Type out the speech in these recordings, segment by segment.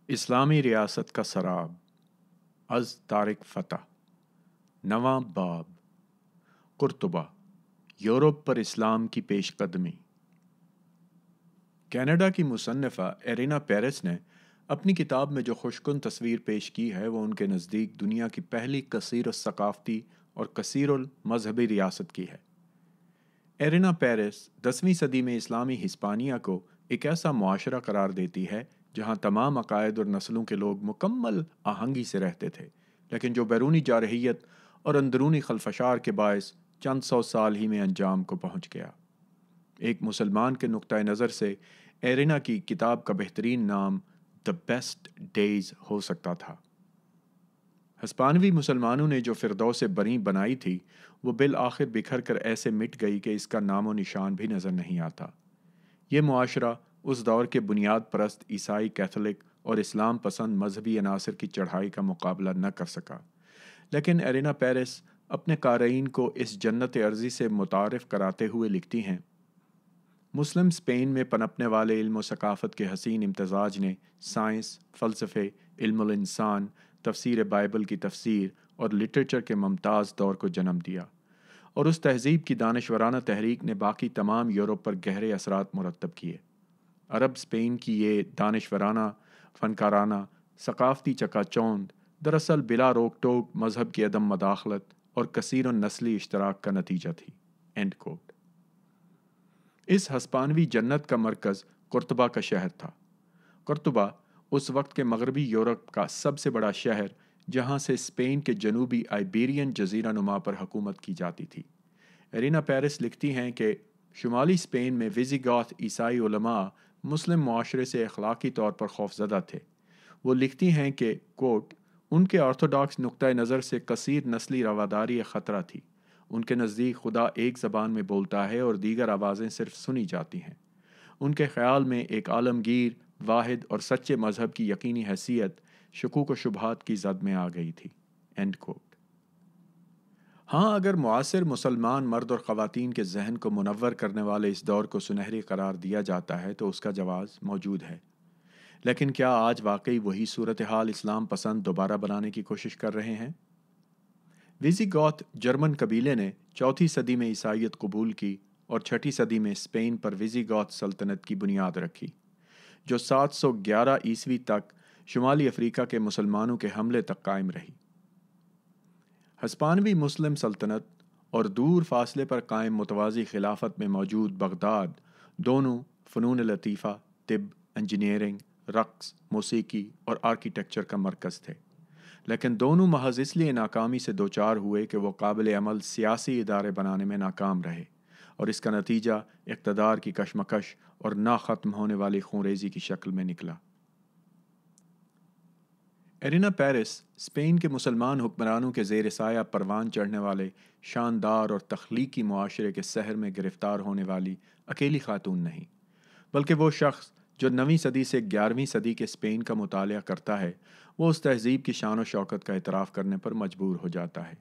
اسلامی ریاست کا سراب از طارق فتح نواں باب قرطبہ یورپ پر اسلام کی پیش قدمی۔ کینیڈا کی مصنفہ ایرینا پیرس نے اپنی کتاب میں جو خوشکن تصویر پیش کی ہے وہ ان کے نزدیک دنیا کی پہلی کثیر الثقافتی اور کثیر المذہبی ریاست کی ہے۔ ایرینا پیرس 10ویں صدی میں اسلامی ہسپانیہ کو ایک ایسا معاشرہ قرار دیتی ہے جہاں تمام عقائد اور نسلوں کے لوگ مکمل آہنگی سے رہتے تھے، لیکن جو بیرونی جارحیت اور اندرونی خلفشار کے باعث چند سو سال ہی میں انجام کو پہنچ گیا۔ ایک مسلمان کے نقطۂ نظر سے ایرینا کی کتاب کا بہترین نام دی بیسٹ ڈیز ہو سکتا تھا۔ ہسپانوی مسلمانوں نے جو فردوس بری بنائی تھی وہ بالآخر بکھر کر ایسے مٹ گئی کہ اس کا نام و نشان بھی نظر نہیں آتا۔ یہ معاشرہ اس دور کے بنیاد پرست عیسائی، کیتھولک اور اسلام پسند مذہبی عناصر کی چڑھائی کا مقابلہ نہ کر سکا، لیکن ایرینا پیرس اپنے قارئین کو اس جنت ارضی سے متعارف کراتے ہوئے لکھتی ہیں: مسلم اسپین میں پنپنے والے علم و ثقافت کے حسین امتزاج نے سائنس، فلسفے، علم الانسان، تفسیر بائبل کی تفسیر اور لٹریچر کے ممتاز دور کو جنم دیا، اور اس تہذیب کی دانشورانہ تحریک نے باقی تمام یورپ پر گہرے اثرات مرتب کیے۔ عرب اسپین کی یہ دانشورانہ، فنکارانہ، ثقافتی چکا چوند دراصل بلا روک ٹوک مذہب کی عدم مداخلت اور کثیر النسلی اشتراک کا نتیجہ تھی۔ اینڈ کوٹ۔ اس ہسپانوی جنت کا مرکز قرطبہ کا شہر تھا۔ قرطبہ اس وقت کے مغربی یورپ کا سب سے بڑا شہر جہاں سے اسپین کے جنوبی آئیبیرین جزیرہ نما پر حکومت کی جاتی تھی۔ ایرینا پیرس لکھتی ہیں کہ شمالی اسپین میں ویزیگوت عیسائی علماء مسلم معاشرے سے اخلاقی طور پر خوفزدہ تھے۔ وہ لکھتی ہیں کہ کوٹ ان کے آرتھوڈاکس نقطۂ نظر سے کثیر نسلی رواداری ایک خطرہ تھی۔ ان کے نزدیک خدا ایک زبان میں بولتا ہے اور دیگر آوازیں صرف سنی جاتی ہیں۔ ان کے خیال میں ایک عالمگیر، واحد اور سچے مذہب کی یقینی حیثیت شکوک و شبہات کی زد میں آ گئی تھی۔ End quote. ہاں، اگر معاصر مسلمان مرد اور خواتین کے ذہن کو منور کرنے والے اس دور کو سنہری قرار دیا جاتا ہے تو اس کا جواز موجود ہے، لیکن کیا آج واقعی وہی صورتحال اسلام پسند دوبارہ بنانے کی کوشش کر رہے ہیں؟ ویزیگوت جرمن قبیلے نے 4 صدی میں عیسائیت قبول کی اور 6 صدی میں اسپین پر ویزیگوت سلطنت کی بنیاد رکھی، جو 711 عیسوی تک شمالی افریقہ کے مسلمانوں کے حملے تک قائم رہی۔ ہسپانوی مسلم سلطنت اور دور فاصلے پر قائم متوازی خلافت میں موجود بغداد دونوں فنون لطیفہ، طب، انجینئرنگ، رقص، موسیقی اور آرکیٹیکچر کا مرکز تھے، لیکن دونوں محض اس لیے ناکامی سے دوچار ہوئے کہ وہ قابل عمل سیاسی ادارے بنانے میں ناکام رہے، اور اس کا نتیجہ اقتدار کی کشمکش اور نہ ختم ہونے والی خونریزی کی شکل میں نکلا۔ ایرینا پیرس اسپین کے مسلمان حکمرانوں کے زیر سایہ پروان چڑھنے والے شاندار اور تخلیقی معاشرے کے سحر میں گرفتار ہونے والی اکیلی خاتون نہیں، بلکہ وہ شخص جو 9ویں صدی سے 11ویں صدی کے اسپین کا مطالعہ کرتا ہے، وہ اس تہذیب کی شان و شوکت کا اعتراف کرنے پر مجبور ہو جاتا ہے۔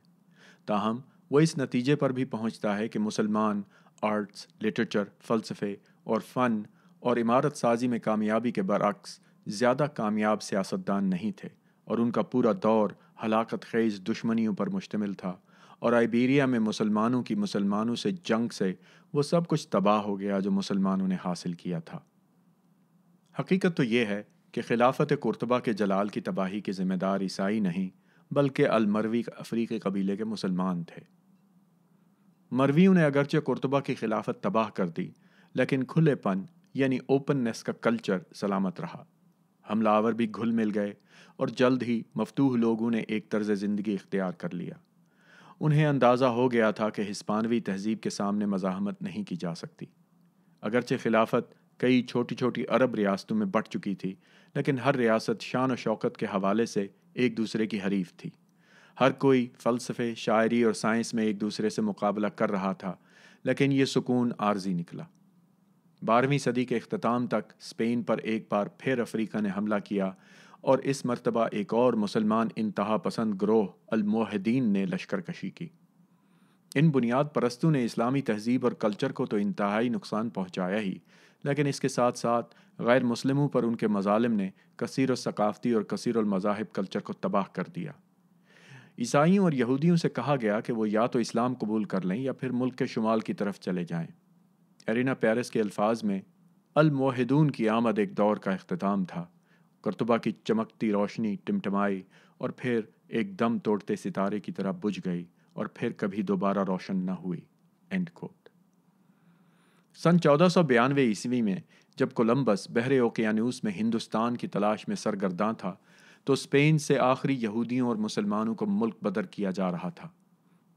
تاہم وہ اس نتیجے پر بھی پہنچتا ہے کہ مسلمان آرٹس، لٹریچر، فلسفے اور فن اور عمارت سازی میں کامیابی کے برعکس زیادہ کامیاب سیاستدان نہیں تھے، اور ان کا پورا دور ہلاکت خیز دشمنیوں پر مشتمل تھا، اور آئیبیریا میں مسلمانوں سے جنگ سے وہ سب کچھ تباہ ہو گیا جو مسلمانوں نے حاصل کیا تھا۔ حقیقت تو یہ ہے کہ خلافت قرطبہ کے جلال کی تباہی کے ذمہ دار عیسائی نہیں بلکہ المروی افریقی قبیلے کے مسلمان تھے۔ مرویوں نے اگرچہ قرطبہ کی خلافت تباہ کر دی، لیکن کھلے پن یعنی اوپننس کا کلچر سلامت رہا۔ حملہ آور بھی گھل مل گئے اور جلد ہی مفتوح لوگوں نے ایک طرز زندگی اختیار کر لیا۔ انہیں اندازہ ہو گیا تھا کہ ہسپانوی تہذیب کے سامنے مزاحمت نہیں کی جا سکتی۔ اگرچہ خلافت کئی چھوٹی چھوٹی عرب ریاستوں میں بٹ چکی تھی، لیکن ہر ریاست شان و شوکت کے حوالے سے ایک دوسرے کی حریف تھی۔ ہر کوئی فلسفے، شاعری اور سائنس میں ایک دوسرے سے مقابلہ کر رہا تھا، لیکن یہ سکون عارضی نکلا۔ 12ویں صدی کے اختتام تک اسپین پر ایک بار پھر افریقہ نے حملہ کیا، اور اس مرتبہ ایک اور مسلمان انتہا پسند گروہ الموحدین نے لشکر کشی کی۔ ان بنیاد پرستوں نے اسلامی تہذیب اور کلچر کو تو انتہائی نقصان پہنچایا ہی، لیکن اس کے ساتھ ساتھ غیر مسلموں پر ان کے مظالم نے کثیر الثقافتی اور کثیر المذاہب کلچر کو تباہ کر دیا۔ عیسائیوں اور یہودیوں سے کہا گیا کہ وہ یا تو اسلام قبول کر لیں یا پھر ملک کے شمال کی طرف چلے جائیں۔ ایرینا پیرس کے الفاظ میں، الموحدون کی آمد ایک دور کا اختتام تھا۔ قرطبہ کی چمکتی روشنی ٹمٹمائی اور پھر ایک دم توڑتے ستارے کی طرح بجھ گئی اور پھر کبھی دوبارہ روشن نہ ہوئی۔ And quote. سن 1492 عیسوی میں جب کولمبس بحر اوقیانوس میں ہندوستان کی تلاش میں سرگرداں تھا تو اسپین سے آخری یہودیوں اور مسلمانوں کو ملک بدر کیا جا رہا تھا۔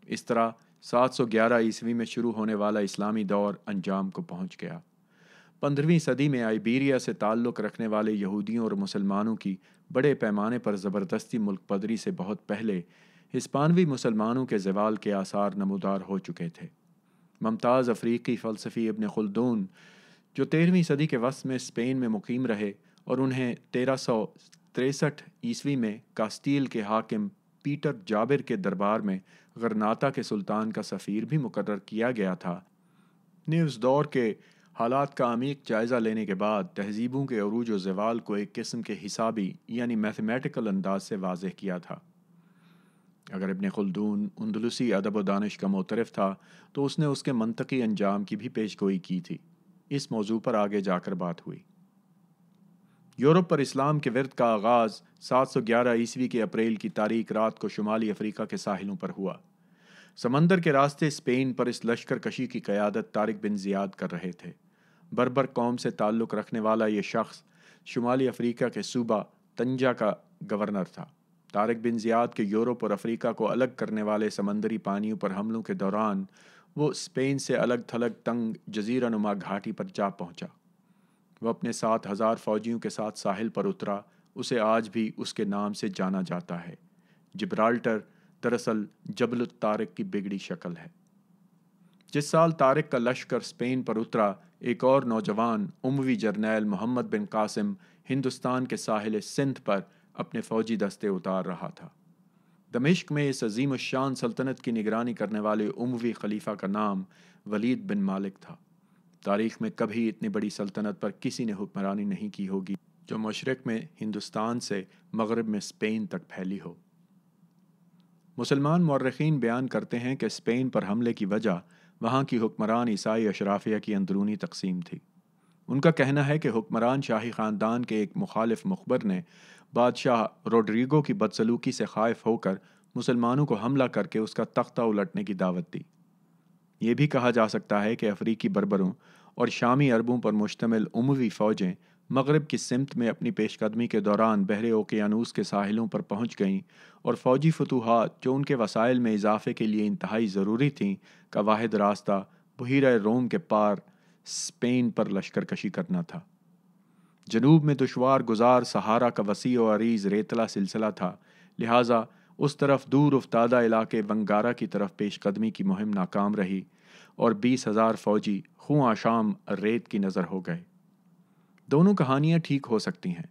اس طرح 711 عیسوی میں شروع ہونے والا اسلامی دور انجام کو پہنچ گیا۔ 15ویں صدی میں آئیبیریا سے تعلق رکھنے والے یہودیوں اور مسلمانوں کی بڑے پیمانے پر زبردستی ملک بدری سے بہت پہلے ہسپانوی مسلمانوں کے زوال کے آثار نمودار ہو چکے تھے۔ ممتاز افریقی فلسفی ابن خلدون، جو 13ویں صدی کے وسط میں اسپین میں مقیم رہے اور انہیں 1363 عیسوی میں کاسٹیل کے حاکم پیٹر جابر کے دربار میں غرناطہ کے سلطان کا سفیر بھی مقرر کیا گیا تھا، نے اس دور کے حالات کا عمیق جائزہ لینے کے بعد تہذیبوں کے عروج و زوال کو ایک قسم کے حسابی یعنی میتھمیٹیکل انداز سے واضح کیا تھا۔ اگر ابن خلدون اندلسی ادب و دانش کا معترف تھا تو اس نے اس کے منطقی انجام کی بھی پیش گوئی کی تھی۔ اس موضوع پر آگے جا کر بات ہوئی۔ یورپ پر اسلام کے ورد کا آغاز 711 عیسوی کے اپریل کی تاریک رات کو شمالی افریقہ کے ساحلوں پر ہوا۔ سمندر کے راستے اسپین پر اس لشکر کشی کی قیادت طارق بن زیاد کر رہے تھے۔ بربر قوم سے تعلق رکھنے والا یہ شخص شمالی افریقہ کے صوبہ طنجہ کا گورنر تھا۔ طارق بن زیاد کے یورپ اور افریقہ کو الگ کرنے والے سمندری پانیوں پر حملوں کے دوران وہ اسپین سے الگ تھلگ تنگ جزیرہ نما گھاٹی پر جا پہنچا۔ وہ اپنے 7,000 فوجیوں کے ساتھ ساحل پر اترا۔ اسے آج بھی اس کے نام سے جانا جاتا ہے۔ جبرالٹر دراصل جبل الطارق کی بگڑی شکل ہے۔ جس سال طارق کا لشکر اسپین پر اترا، ایک اور نوجوان اموی جرنیل محمد بن قاسم ہندوستان کے ساحل سندھ پر اپنے فوجی دستے اتار رہا تھا۔ دمشق میں اس عظیم الشان سلطنت کی نگرانی کرنے والے اموی خلیفہ کا نام ولید بن مالک تھا۔ تاریخ میں کبھی اتنی بڑی سلطنت پر کسی نے حکمرانی نہیں کی ہوگی جو مشرق میں ہندوستان سے مغرب میں اسپین تک پھیلی ہو۔ مسلمان مورخین بیان کرتے ہیں کہ اسپین پر حملے کی وجہ وہاں کی حکمران عیسائی اشرافیہ کی اندرونی تقسیم تھی۔ ان کا کہنا ہے کہ حکمران شاہی خاندان کے ایک مخالف مخبر نے بادشاہ روڈریگو کی بدسلوکی سے خائف ہو کر مسلمانوں کو حملہ کر کے اس کا تختہ الٹنے کی دعوت دی۔ یہ بھی کہا جا سکتا ہے کہ افریقی بربروں اور شامی عربوں پر مشتمل اموی فوجیں مغرب کی سمت میں اپنی پیش قدمی کے دوران بحر اوقیانوس کے ساحلوں پر پہنچ گئیں اور فوجی فتوحات جو ان کے وسائل میں اضافے کے لیے انتہائی ضروری تھیں کا واحد راستہ بحیرہ روم کے پار اسپین پر لشکر کشی کرنا تھا۔ جنوب میں دشوار گزار صحارا کا وسیع و عریض ریتلا سلسلہ تھا، لہٰذا اس طرف دور افتادہ علاقے ونگارا کی طرف پیش قدمی کی مہم ناکام رہی اور 20,000 فوجی خواں شام ریت کی نظر ہو گئے۔ دونوں کہانیاں ٹھیک ہو سکتی ہیں،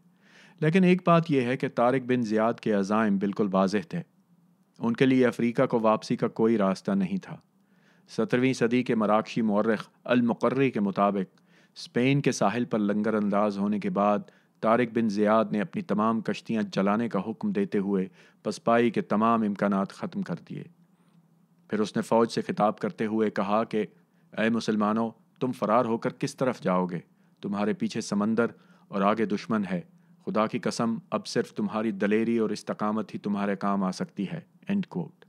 لیکن ایک بات یہ ہے کہ طارق بن زیاد کے عزائم بالکل واضح تھے۔ ان کے لیے افریقہ کو واپسی کا کوئی راستہ نہیں تھا۔ 17ویں صدی کے مراکشی مورخ المقرری کے مطابق اسپین کے ساحل پر لنگر انداز ہونے کے بعد طارق بن زیاد نے اپنی تمام کشتیاں جلانے کا حکم دیتے ہوئے پسپائی کے تمام امکانات ختم کر دیے۔ پھر اس نے فوج سے خطاب کرتے ہوئے کہا کہ اے مسلمانوں، تم فرار ہو کر کس طرف جاؤ گے؟ تمہارے پیچھے سمندر اور آگے دشمن ہے۔ خدا کی قسم، اب صرف تمہاری دلیری اور استقامت ہی تمہارے کام آ سکتی ہے۔ اینڈ کوٹ۔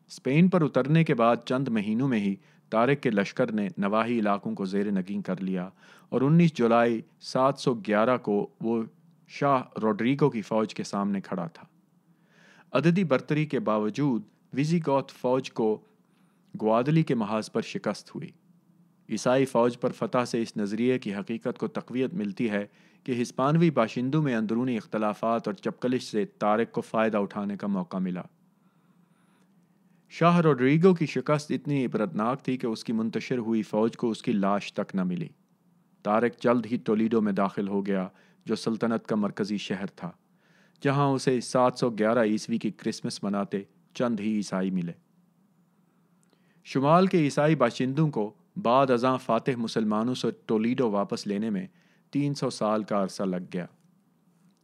اسپین پر اترنے کے بعد چند مہینوں میں ہی طارق کے لشکر نے نواحی علاقوں کو زیر نگین کر لیا اور 19 جولائی 711 کو وہ شاہ روڈریگو کی فوج کے سامنے کھڑا تھا۔ عددی برتری کے باوجود ویزیگوت فوج کو گوادلی کے محاذ پر شکست ہوئی۔ عیسائی فوج پر فتح سے اس نظریے کی حقیقت کو تقویت ملتی ہے کہ ہسپانوی باشندوں میں اندرونی اختلافات اور چپکلش سے طارق کو فائدہ اٹھانے کا موقع ملا۔ شاہ روڈریگو کی شکست اتنی عبرتناک تھی کہ اس کی منتشر ہوئی فوج کو اس کی لاش تک نہ ملی۔ طارق جلد ہی تولیدو میں داخل ہو گیا، جو سلطنت کا مرکزی شہر تھا، جہاں اسے 711 عیسوی کی کرسمس مناتے چند ہی عیسائی ملے۔ شمال کے عیسائی باشندوں کو بعد ازاں فاتح مسلمانوں سے ٹولیڈو واپس لینے میں 300 سال کا عرصہ لگ گیا۔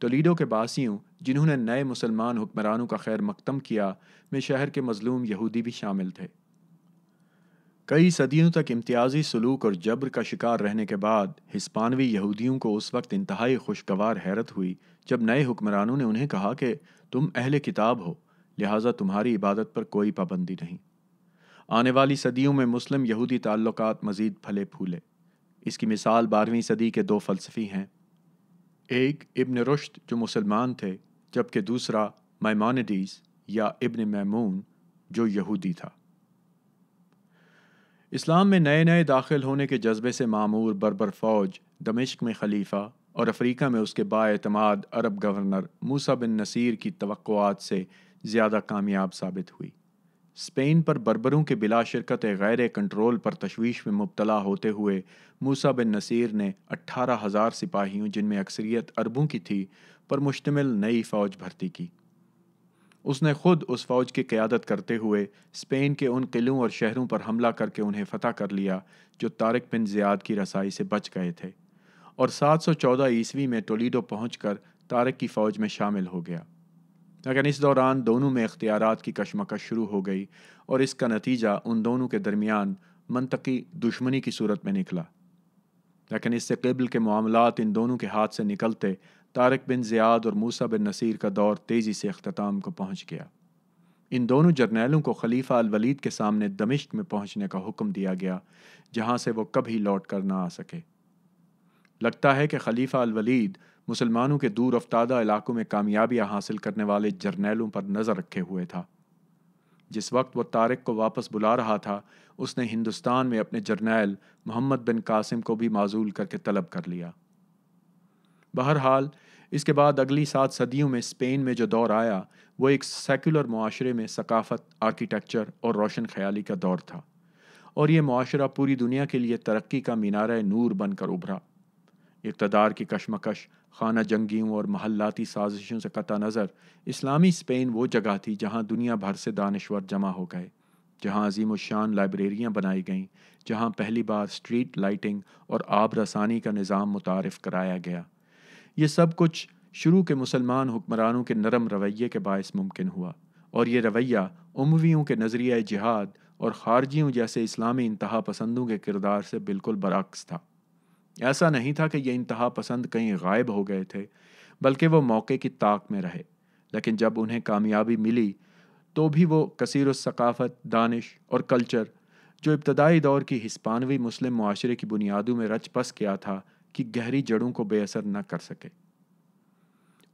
ٹولیڈو کے باسیوں، جنہوں نے نئے مسلمان حکمرانوں کا خیر مقدم کیا، میں شہر کے مظلوم یہودی بھی شامل تھے۔ کئی صدیوں تک امتیازی سلوک اور جبر کا شکار رہنے کے بعد ہسپانوی یہودیوں کو اس وقت انتہائی خوشگوار حیرت ہوئی جب نئے حکمرانوں نے انہیں کہا کہ تم اہل کتاب ہو، لہٰذا تمہاری عبادت پر کوئی پابندی نہیں۔ آنے والی صدیوں میں مسلم یہودی تعلقات مزید پھلے پھولے۔ اس کی مثال 12ویں صدی کے دو فلسفی ہیں، ایک ابن رشد جو مسلمان تھے، جبکہ دوسرا مائمونیڈیز یا ابن میمون جو یہودی تھا۔ اسلام میں نئے نئے داخل ہونے کے جذبے سے معمور بربر فوج دمشق میں خلیفہ اور افریقہ میں اس کے بااعتماد عرب گورنر موسیٰ بن نصیر کی توقعات سے زیادہ کامیاب ثابت ہوئی۔ اسپین پر بربروں کے بلا شرکت غیر کنٹرول پر تشویش میں مبتلا ہوتے ہوئے موسیٰ بن نصیر نے 18,000 سپاہیوں، جن میں اکثریت عربوں کی تھی، پر مشتمل نئی فوج بھرتی کی۔ اس نے خود اس فوج کی قیادت کرتے ہوئے اسپین کے ان قلعوں اور شہروں پر حملہ کر کے انہیں فتح کر لیا جو طارق بن زیاد کی رسائی سے بچ گئے تھے، اور 714 عیسوی میں ٹولیڈو پہنچ کر طارق کی فوج میں شامل ہو گیا۔ لیکن اس دوران دونوں میں اختیارات کی کشمکش شروع ہو گئی اور اس کا نتیجہ ان دونوں کے درمیان منطقی دشمنی کی صورت میں نکلا۔ لیکن اس سے قبل کے معاملات ان دونوں کے ہاتھ سے نکلتے طارق بن زیاد اور موسیٰ بن نصیر کا دور تیزی سے اختتام کو پہنچ گیا۔ ان دونوں جرنیلوں کو خلیفہ الولید کے سامنے دمشق میں پہنچنے کا حکم دیا گیا، جہاں سے وہ کبھی لوٹ کر نہ آ سکے۔ لگتا ہے کہ خلیفہ الولید مسلمانوں کے دور افتادہ علاقوں میں کامیابیاں حاصل کرنے والے جرنیلوں پر نظر رکھے ہوئے تھا۔ جس وقت وہ طارق کو واپس بلا رہا تھا، اس نے ہندوستان میں اپنے جرنیل محمد بن قاسم کو بھی معزول کر کے طلب کر لیا۔ بہرحال اس کے بعد اگلی 7 صدیوں میں اسپین میں جو دور آیا، وہ ایک سیکولر معاشرے میں ثقافت، آرکیٹیکچر اور روشن خیالی کا دور تھا، اور یہ معاشرہ پوری دنیا کے لیے ترقی کا مینارہ نور بن کر ابھرا۔ اقتدار کی کشمکش، خانہ جنگیوں اور محلاتی سازشوں سے قطع نظر، اسلامی اسپین وہ جگہ تھی جہاں دنیا بھر سے دانشور جمع ہو گئے، جہاں عظیم الشان لائبریریاں بنائی گئیں، جہاں پہلی بار اسٹریٹ لائٹنگ اور آب رسانی کا نظام متعارف کرایا گیا۔ یہ سب کچھ شروع کے مسلمان حکمرانوں کے نرم رویے کے باعث ممکن ہوا، اور یہ رویہ امویوں کے نظریہ جہاد اور خارجیوں جیسے اسلامی انتہا پسندوں کے کردار سے بالکل برعکس تھا۔ ایسا نہیں تھا کہ یہ انتہا پسند کہیں غائب ہو گئے تھے، بلکہ وہ موقع کی طاق میں رہے، لیکن جب انہیں کامیابی ملی تو بھی وہ کثیر الثقافت، دانش اور کلچر جو ابتدائی دور کی ہسپانوی مسلم معاشرے کی بنیادوں میں رچ بس کیا تھا، کی گہری جڑوں کو بے اثر نہ کر سکے۔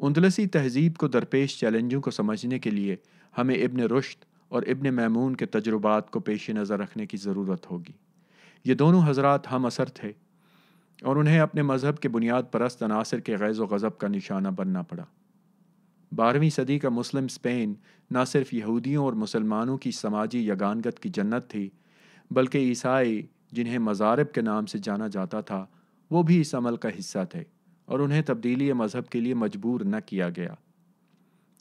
اندلسی تہذیب کو درپیش چیلنجوں کو سمجھنے کے لیے ہمیں ابن رشد اور ابن میمون کے تجربات کو پیش نظر رکھنے کی ضرورت ہوگی۔ یہ دونوں حضرات ہم عصر تھے، اور انہیں اپنے مذہب کے بنیاد پرست عناصر کے غیظ و غضب کا نشانہ بننا پڑا۔ 12ویں صدی کا مسلم اسپین نہ صرف یہودیوں اور مسلمانوں کی سماجی یگانگت کی جنت تھی، بلکہ عیسائی، جنہیں مزارب کے نام سے جانا جاتا تھا، وہ بھی اس عمل کا حصہ تھے، اور انہیں تبدیلی مذہب کے لیے مجبور نہ کیا گیا۔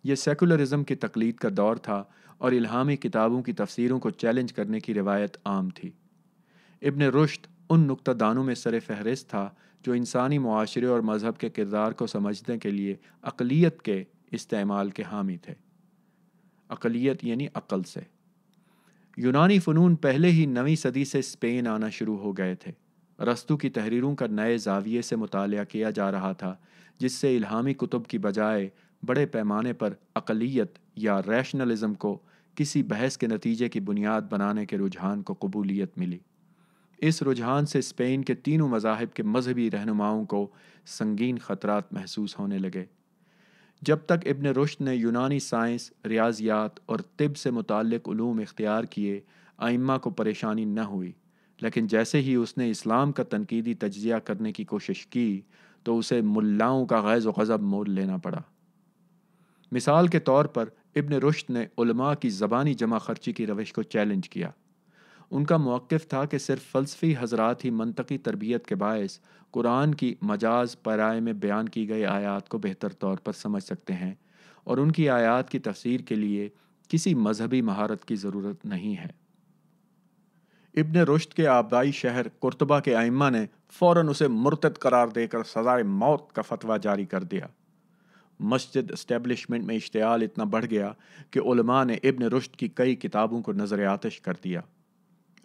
یہ سیکولرزم کی تقلید کا دور تھا، اور الہامی کتابوں کی تفسیروں کو چیلنج کرنے کی روایت عام تھی۔ ابن رشد ان نکتہ دانوں میں سر فہرست تھا جو انسانی معاشرے اور مذہب کے کردار کو سمجھنے کے لیے عقلیت کے استعمال کے حامی تھے۔ عقلیت یعنی عقل سے۔ یونانی فنون پہلے ہی 9ویں صدی سے اسپین آنا شروع ہو گئے تھے۔ ارسطو کی تحریروں کا نئے زاویے سے مطالعہ کیا جا رہا تھا، جس سے الہامی کتب کی بجائے بڑے پیمانے پر عقلیت یا ریشنلزم کو کسی بحث کے نتیجے کی بنیاد بنانے کے رجحان کو قبولیت ملی۔ اس رجحان سے اسپین کے تینوں مذاہب کے مذہبی رہنماؤں کو سنگین خطرات محسوس ہونے لگے۔ جب تک ابن رشد نے یونانی سائنس، ریاضیات اور طب سے متعلق علوم اختیار کیے، ائمہ کو پریشانی نہ ہوئی، لیکن جیسے ہی اس نے اسلام کا تنقیدی تجزیہ کرنے کی کوشش کی تو اسے ملاؤں کا غیظ و غضب مول لینا پڑا۔ مثال کے طور پر ابن رشد نے علماء کی زبانی جمع خرچی کی روش کو چیلنج کیا۔ ان کا موقف تھا کہ صرف فلسفی حضرات ہی منطقی تربیت کے باعث قرآن کی مجاز پیرائے میں بیان کی گئی آیات کو بہتر طور پر سمجھ سکتے ہیں، اور ان کی آیات کی تفسیر کے لیے کسی مذہبی مہارت کی ضرورت نہیں ہے۔ ابن رشد کے آبائی شہر قرطبہ کے ائمہ نے فوراً اسے مرتد قرار دے کر سزائے موت کا فتویٰ جاری کر دیا۔ مسجد اسٹیبلشمنٹ میں اشتعال اتنا بڑھ گیا کہ علماء نے ابن رشد کی کئی کتابوں کو نظر آتش کر دیا۔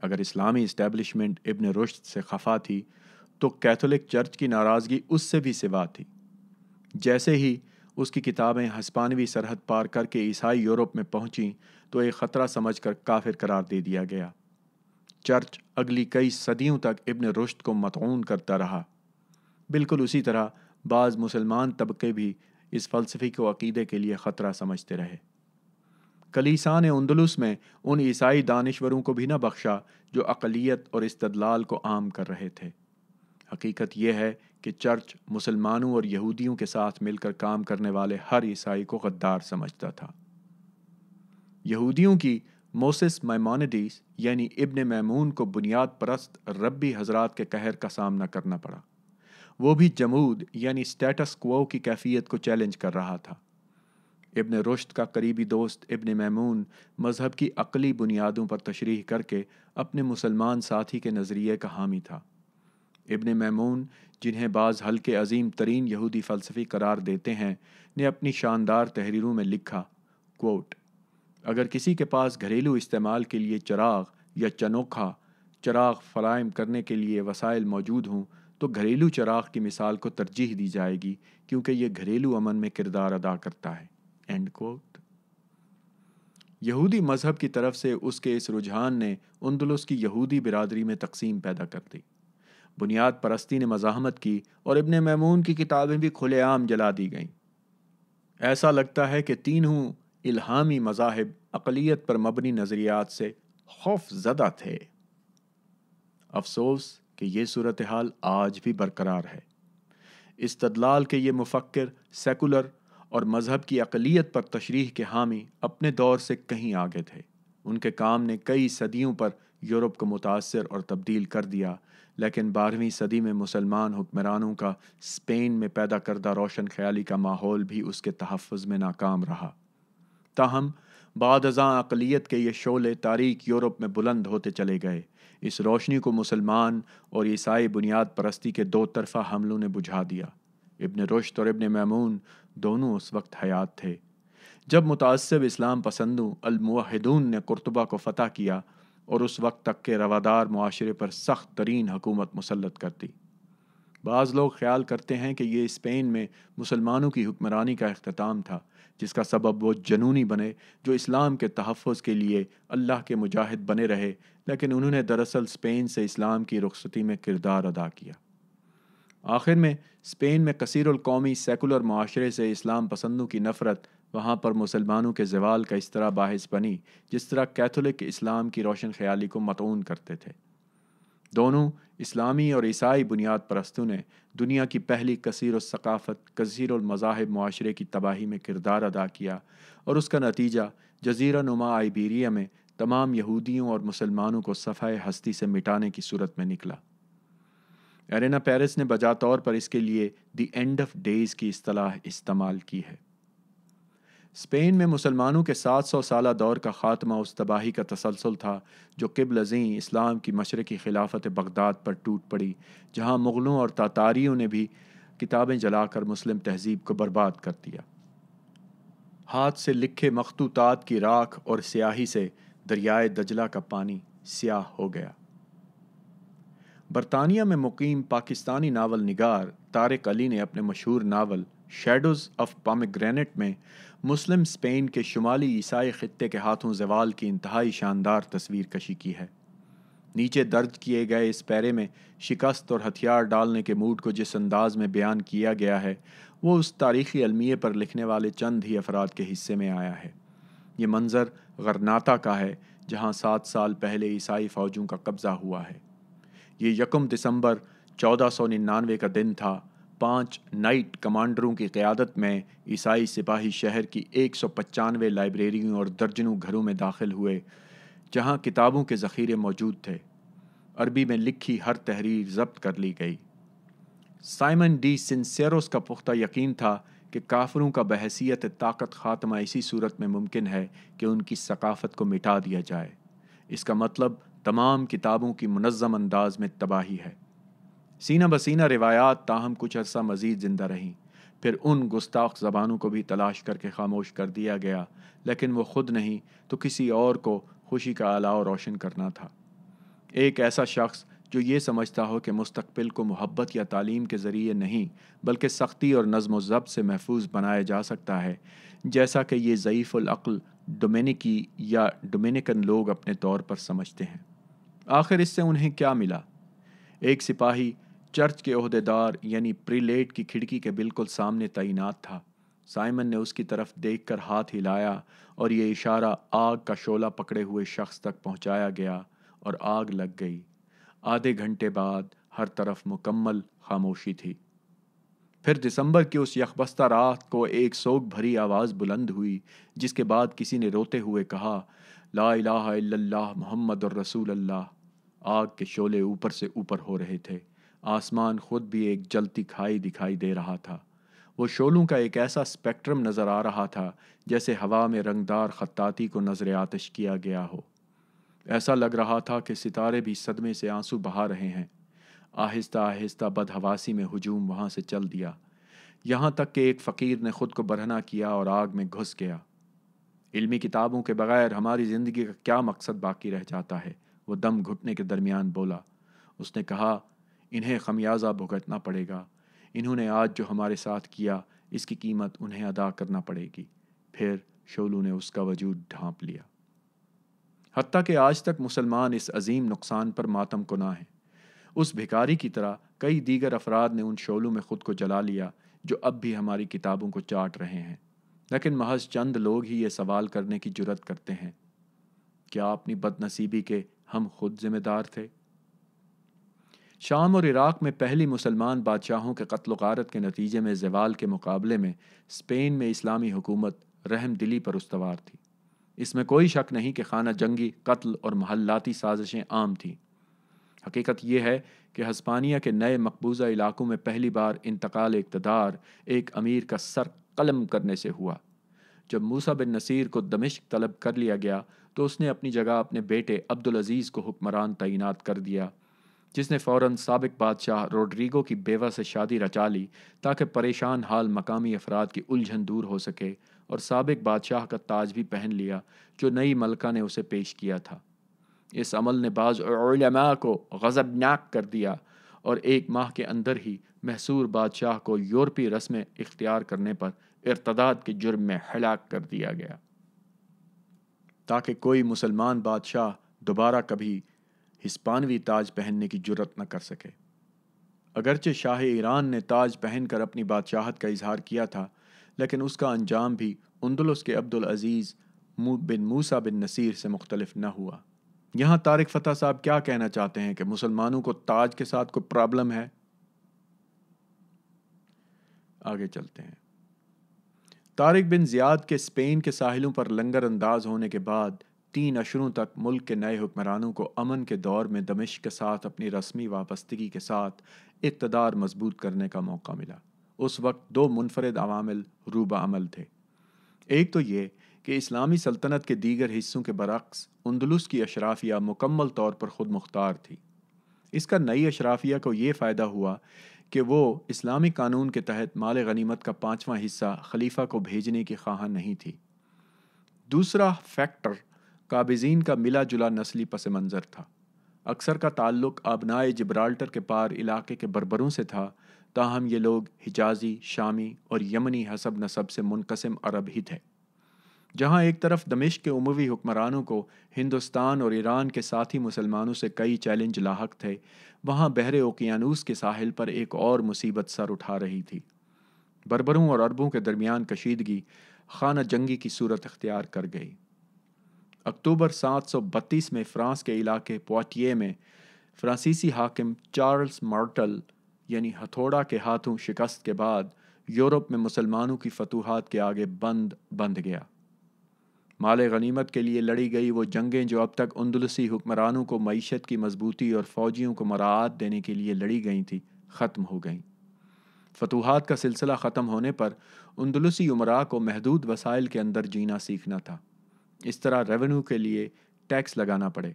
اگر اسلامی اسٹیبلشمنٹ ابن رشد سے خفا تھی تو کیتھولک چرچ کی ناراضگی اس سے بھی سوا تھی۔ جیسے ہی اس کی کتابیں ہسپانوی سرحد پار کر کے عیسائی یورپ میں پہنچیں تو ایک خطرہ سمجھ کر کافر قرار دے دیا گیا۔ چرچ اگلی کئی صدیوں تک ابن رشد کو مطعون کرتا رہا۔ بالکل اسی طرح بعض مسلمان طبقے بھی اس فلسفے کو عقیدے کے لیے خطرہ سمجھتے رہے۔ کلیسا نے اندلس میں ان عیسائی دانشوروں کو بھی نہ بخشا جو اقلیت اور استدلال کو عام کر رہے تھے۔ حقیقت یہ ہے کہ چرچ مسلمانوں اور یہودیوں کے ساتھ مل کر کام کرنے والے ہر عیسائی کو غدار سمجھتا تھا۔ یہودیوں کی موسس میمونیڈیز یعنی ابن میمون کو بنیاد پرست ربی حضرات کے قہر کا سامنا کرنا پڑا۔ وہ بھی جمود یعنی سٹیٹس کوو کی کیفیت کو چیلنج کر رہا تھا۔ ابن رشد کا قریبی دوست ابن میمون مذہب کی عقلی بنیادوں پر تشریح کر کے اپنے مسلمان ساتھی کے نظریے کا حامی تھا۔ ابن میمون، جنہیں بعض حلقے عظیم ترین یہودی فلسفی قرار دیتے ہیں، نے اپنی شاندار تحریروں میں لکھا، کوٹ: اگر کسی کے پاس گھریلو استعمال کے لیے چراغ یا چنوکھا چراغ فراہم کرنے کے لیے وسائل موجود ہوں تو گھریلو چراغ کی مثال کو ترجیح دی جائے گی کیونکہ یہ گھریلو امن میں کردار ادا کرتا ہے۔ End quote. یہودی مذہب کی طرف سے اس کے اس رجحان نے اندلس کی یہودی برادری میں تقسیم پیدا کر دی۔ بنیاد پرستی نے مزاحمت کی اور ابن میمون کی کتابیں بھی کھلے عام جلا دی گئیں۔ ایسا لگتا ہے کہ تینوں الہامی مذاہب اقلیت پر مبنی نظریات سے خوف زدہ تھے۔ افسوس کہ یہ صورتحال آج بھی برقرار ہے۔ استدلال کے یہ مفکر سیکولر اور مذہب کی اقلیت پر تشریح کے حامی اپنے دور سے کہیں آگے تھے۔ ان کے کام نے کئی صدیوں پر یورپ کو متاثر اور تبدیل کر دیا، لیکن 12ویں صدی میں مسلمان حکمرانوں کا اسپین میں پیدا کردہ روشن خیالی کا ماحول بھی اس کے تحفظ میں ناکام رہا۔ تاہم بعد ازاں اقلیت کے یہ شعلے تاریک یورپ میں بلند ہوتے چلے گئے۔ اس روشنی کو مسلمان اور عیسائی بنیاد پرستی کے دو طرفہ حملوں نے بجھا دیا۔ ابن رشد اور ابن میمون دونوں اس وقت حیات تھے جب متعصب اسلام پسندوں الموحدون نے قرطبہ کو فتح کیا اور اس وقت تک کے روادار معاشرے پر سخت ترین حکومت مسلط کر دی۔ بعض لوگ خیال کرتے ہیں کہ یہ اسپین میں مسلمانوں کی حکمرانی کا اختتام تھا، جس کا سبب وہ جنونی بنے جو اسلام کے تحفظ کے لیے اللہ کے مجاہد بنے رہے، لیکن انہوں نے دراصل اسپین سے اسلام کی رخصتی میں کردار ادا کیا۔ آخر میں اسپین میں کثیر القومی سیکولر معاشرے سے اسلام پسندوں کی نفرت وہاں پر مسلمانوں کے زوال کا اس طرح باعث بنی جس طرح کیتھولک اسلام کی روشن خیالی کو مطعون کرتے تھے۔ دونوں اسلامی اور عیسائی بنیاد پرستوں نے دنیا کی پہلی کثیر الثقافت کثیر المذاہب معاشرے کی تباہی میں کردار ادا کیا، اور اس کا نتیجہ جزیرہ نما آئیبیریا میں تمام یہودیوں اور مسلمانوں کو صفحہ ہستی سے مٹانے کی صورت میں نکلا۔ ایرینا پیرس نے بجا طور پر اس کے لیے دی اینڈ آف ڈیز کی اصطلاح استعمال کی ہے۔ اسپین میں مسلمانوں کے 700 سالہ دور کا خاتمہ اس تباہی کا تسلسل تھا جو قبل ازیں اسلام کی مشرقی خلافت بغداد پر ٹوٹ پڑی، جہاں مغلوں اور تاتاریوں نے بھی کتابیں جلا کر مسلم تہذیب کو برباد کر دیا۔ ہاتھ سے لکھے مخطوطات کی راکھ اور سیاہی سے دریائے دجلہ کا پانی سیاہ ہو گیا۔ برطانیہ میں مقیم پاکستانی ناول نگار طارق علی نے اپنے مشہور ناول شیڈوز آف پامیگرینیٹ میں مسلم اسپین کے شمالی عیسائی خطے کے ہاتھوں زوال کی انتہائی شاندار تصویر کشی کی ہے۔ نیچے درج کیے گئے اس پیرے میں شکست اور ہتھیار ڈالنے کے موڈ کو جس انداز میں بیان کیا گیا ہے وہ اس تاریخی المیے پر لکھنے والے چند ہی افراد کے حصے میں آیا ہے۔ یہ منظر غرناطہ کا ہے جہاں 7 سال پہلے عیسائی فوجوں کا قبضہ ہوا ہے۔ یہ 1 دسمبر 1499 کا دن تھا۔ 5 نائٹ کمانڈروں کی قیادت میں عیسائی سپاہی شہر کی 195 لائبریریوں اور درجنوں گھروں میں داخل ہوئے جہاں کتابوں کے ذخیرے موجود تھے۔ عربی میں لکھی ہر تحریر ضبط کر لی گئی۔ سائمن ڈی سنسیروس کا پختہ یقین تھا کہ کافروں کا بحیثیت طاقت خاتمہ اسی صورت میں ممکن ہے کہ ان کی ثقافت کو مٹا دیا جائے۔ اس کا مطلب تمام کتابوں کی منظم انداز میں تباہی ہے۔ سینہ بسینہ روایات تاہم کچھ عرصہ مزید زندہ رہیں، پھر ان گستاخ زبانوں کو بھی تلاش کر کے خاموش کر دیا گیا، لیکن وہ خود نہیں تو کسی اور کو خوشی کا الاؤ روشن کرنا تھا۔ ایک ایسا شخص جو یہ سمجھتا ہو کہ مستقبل کو محبت یا تعلیم کے ذریعے نہیں بلکہ سختی اور نظم و ضبط سے محفوظ بنایا جا سکتا ہے، جیسا کہ یہ ضعیف العقل ڈومینیکی یا ڈومینیکن لوگ اپنے طور پر سمجھتے ہیں۔ آخر اس سے انہیں کیا ملا؟ ایک سپاہی چرچ کے عہدیدار یعنی پریلیٹ کی کھڑکی کے بالکل سامنے تعینات تھا۔ سائمن نے اس کی طرف دیکھ کر ہاتھ ہلایا اور یہ اشارہ آگ کا شعلہ پکڑے ہوئے شخص تک پہنچایا گیا اور آگ لگ گئی۔ آدھے گھنٹے بعد ہر طرف مکمل خاموشی تھی۔ پھر دسمبر کی اس یخبستہ رات کو ایک سوگ بھری آواز بلند ہوئی، جس کے بعد کسی نے روتے ہوئے کہا، لا الہ الا اللہ محمد الرسول اللہ۔ آگ کے شعلے اوپر سے اوپر ہو رہے تھے، آسمان خود بھی ایک جلتی کھائی دکھائی دے رہا تھا۔ وہ شعلوں کا ایک ایسا اسپیکٹرم نظر آ رہا تھا جیسے ہوا میں رنگدار خطاطی کو نظر آتش کیا گیا ہو۔ ایسا لگ رہا تھا کہ ستارے بھی صدمے سے آنسو بہا رہے ہیں۔ آہستہ آہستہ بدحواسی میں ہجوم وہاں سے چل دیا، یہاں تک کہ ایک فقیر نے خود کو برہنہ کیا اور آگ میں گھس گیا۔ علمی کتابوں کے بغیر ہماری زندگی کا کیا مقصد باقی رہ جاتا ہے؟ وہ دم گھٹنے کے درمیان بولا۔ اس نے کہا، انہیں خمیازہ بھگتنا پڑے گا۔ انہوں نے آج جو ہمارے ساتھ کیا، اس کی قیمت انہیں ادا کرنا پڑے گی۔ پھر شعلوں نے اس کا وجود ڈھانپ لیا۔ حتیٰ کہ آج تک مسلمان اس عظیم نقصان پر ماتم کناں ہیں۔ اس بھکاری کی طرح کئی دیگر افراد نے ان شعلوں میں خود کو جلا لیا جو اب بھی ہماری کتابوں کو چاٹ رہے ہیں، لیکن محض چند لوگ ہی یہ سوال کرنے کی جرت کرتے ہیں، کیا اپنی بد نصیبی کے ہم خود ذمہ دار تھے؟ شام اور عراق میں پہلی مسلمان بادشاہوں کے قتل و غارت کے نتیجے میں زوال کے مقابلے میں اسپین میں اسلامی حکومت رحم دلی پر استوار تھی۔ اس میں کوئی شک نہیں کہ خانہ جنگی، قتل اور محلاتی سازشیں عام تھیں۔ حقیقت یہ ہے کہ ہسپانیہ کے نئے مقبوضہ علاقوں میں پہلی بار انتقال اقتدار ایک امیر کا سر قلم کرنے سے ہوا۔ جب موسیٰ بن نصیر کو دمشق طلب کر لیا گیا تو اس نے اپنی جگہ اپنے بیٹے عبدالعزیز کو حکمران تعینات کر دیا، جس نے فوراً سابق بادشاہ روڈریگو کی بیوہ سے شادی رچا لی تاکہ پریشان حال مقامی افراد کی الجھن دور ہو سکے، اور سابق بادشاہ کا تاج بھی پہن لیا جو نئی ملکہ نے اسے پیش کیا تھا۔ اس عمل نے بعض علماء کو غضبناک کر دیا اور 1 ماہ کے اندر ہی محصور بادشاہ کو یورپی رسمیں اختیار کرنے پر ارتداد کے جرم میں ہلاک کر دیا گیا، تاکہ کوئی مسلمان بادشاہ دوبارہ کبھی ہسپانوی تاج پہننے کی جرت نہ کر سکے۔ اگرچہ شاہ ایران نے تاج پہن کر اپنی بادشاہت کا اظہار کیا تھا، لیکن اس کا انجام بھی اندلس کے عبدالعزیز بن موسیٰ بن نصیر سے مختلف نہ ہوا۔ یہاں طارق فتح صاحب کیا کہنا چاہتے ہیں کہ مسلمانوں کو تاج کے ساتھ کوئی پرابلم ہے؟ آگے چلتے ہیں۔ طارق بن زیاد کے اسپین کے ساحلوں پر لنگر انداز ہونے کے بعد 3 اشروں تک ملک کے نئے حکمرانوں کو امن کے دور میں دمشق کے ساتھ اپنی رسمی وابستگی کے ساتھ اقتدار مضبوط کرنے کا موقع ملا۔ اس وقت 2 منفرد عوامل روبہ عمل تھے۔ ایک تو یہ کہ اسلامی سلطنت کے دیگر حصوں کے برعکس اندلس کی اشرافیہ مکمل طور پر خود مختار تھی۔ اس کا نئی اشرافیہ کو یہ فائدہ ہوا کہ وہ اسلامی قانون کے تحت مال غنیمت کا 5واں حصہ خلیفہ کو بھیجنے کی خواہاں نہیں تھی۔ دوسرا فیکٹر قابضین کا ملا جلا نسلی پس منظر تھا۔ اکثر کا تعلق ابنائے جبرالٹر کے پار علاقے کے بربروں سے تھا، تاہم یہ لوگ حجازی، شامی اور یمنی حسب نسب سے منقسم عرب ہی تھے۔ جہاں ایک طرف دمشق کے اموی حکمرانوں کو ہندوستان اور ایران کے ساتھی مسلمانوں سے کئی چیلنج لاحق تھے، وہاں بحر اوقیانوس کے ساحل پر ایک اور مصیبت سر اٹھا رہی تھی۔ بربروں اور عربوں کے درمیان کشیدگی خانہ جنگی کی صورت اختیار کر گئی۔ اکتوبر 732 میں فرانس کے علاقے پواتیے میں فرانسیسی حاکم چارلز مارٹل یعنی ہتھوڑا کے ہاتھوں شکست کے بعد یورپ میں مسلمانوں کی فتوحات کے آگے بند گیا۔ مال غنیمت کے لیے لڑی گئی وہ جنگیں جو اب تک اندلسی حکمرانوں کو معیشت کی مضبوطی اور فوجیوں کو مراعات دینے کے لیے لڑی گئی تھیں، ختم ہو گئیں۔ فتوحات کا سلسلہ ختم ہونے پر اندلسی امراء کو محدود وسائل کے اندر جینا سیکھنا تھا۔ اس طرح ریونیو کے لیے ٹیکس لگانا پڑے،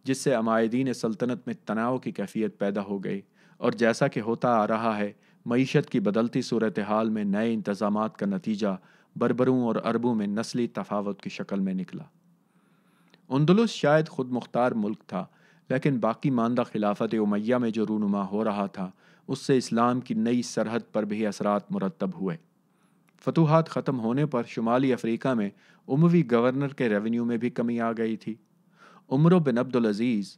جس سے عمائدین سلطنت میں تناؤ کی کیفیت پیدا ہو گئی، اور جیسا کہ ہوتا آ رہا ہے، معیشت کی بدلتی صورتحال میں نئے انتظامات کا نتیجہ بربروں اور عربوں میں نسلی تفاوت کی شکل میں نکلا۔ اندلس شاید خود مختار ملک تھا، لیکن باقی ماندہ خلافت امیہ میں جو رونما ہو رہا تھا اس سے اسلام کی نئی سرحد پر بھی اثرات مرتب ہوئے۔ فتوحات ختم ہونے پر شمالی افریقہ میں اموی گورنر کے ریونیو میں بھی کمی آ گئی تھی۔ عمرو بن عبدالعزیز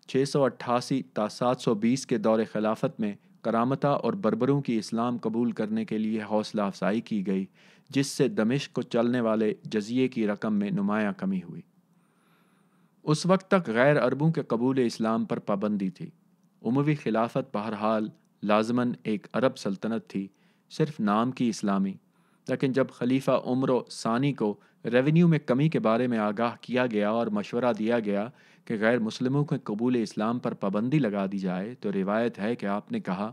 688 تا 720 کے دور خلافت میں کرامتہ اور بربروں کی اسلام قبول کرنے کے لیے حوصلہ افزائی کی گئی، جس سے دمشق کو چلنے والے جزیے کی رقم میں نمایاں کمی ہوئی۔ اس وقت تک غیر عربوں کے قبول اسلام پر پابندی تھی۔ اموی خلافت بہرحال لازماً ایک عرب سلطنت تھی، صرف نام کی اسلامی، لیکن جب خلیفہ عمرو ثانی کو ریونیو میں کمی کے بارے میں آگاہ کیا گیا اور مشورہ دیا گیا کہ غیر مسلموں کے قبول اسلام پر پابندی لگا دی جائے، تو روایت ہے کہ آپ نے کہا،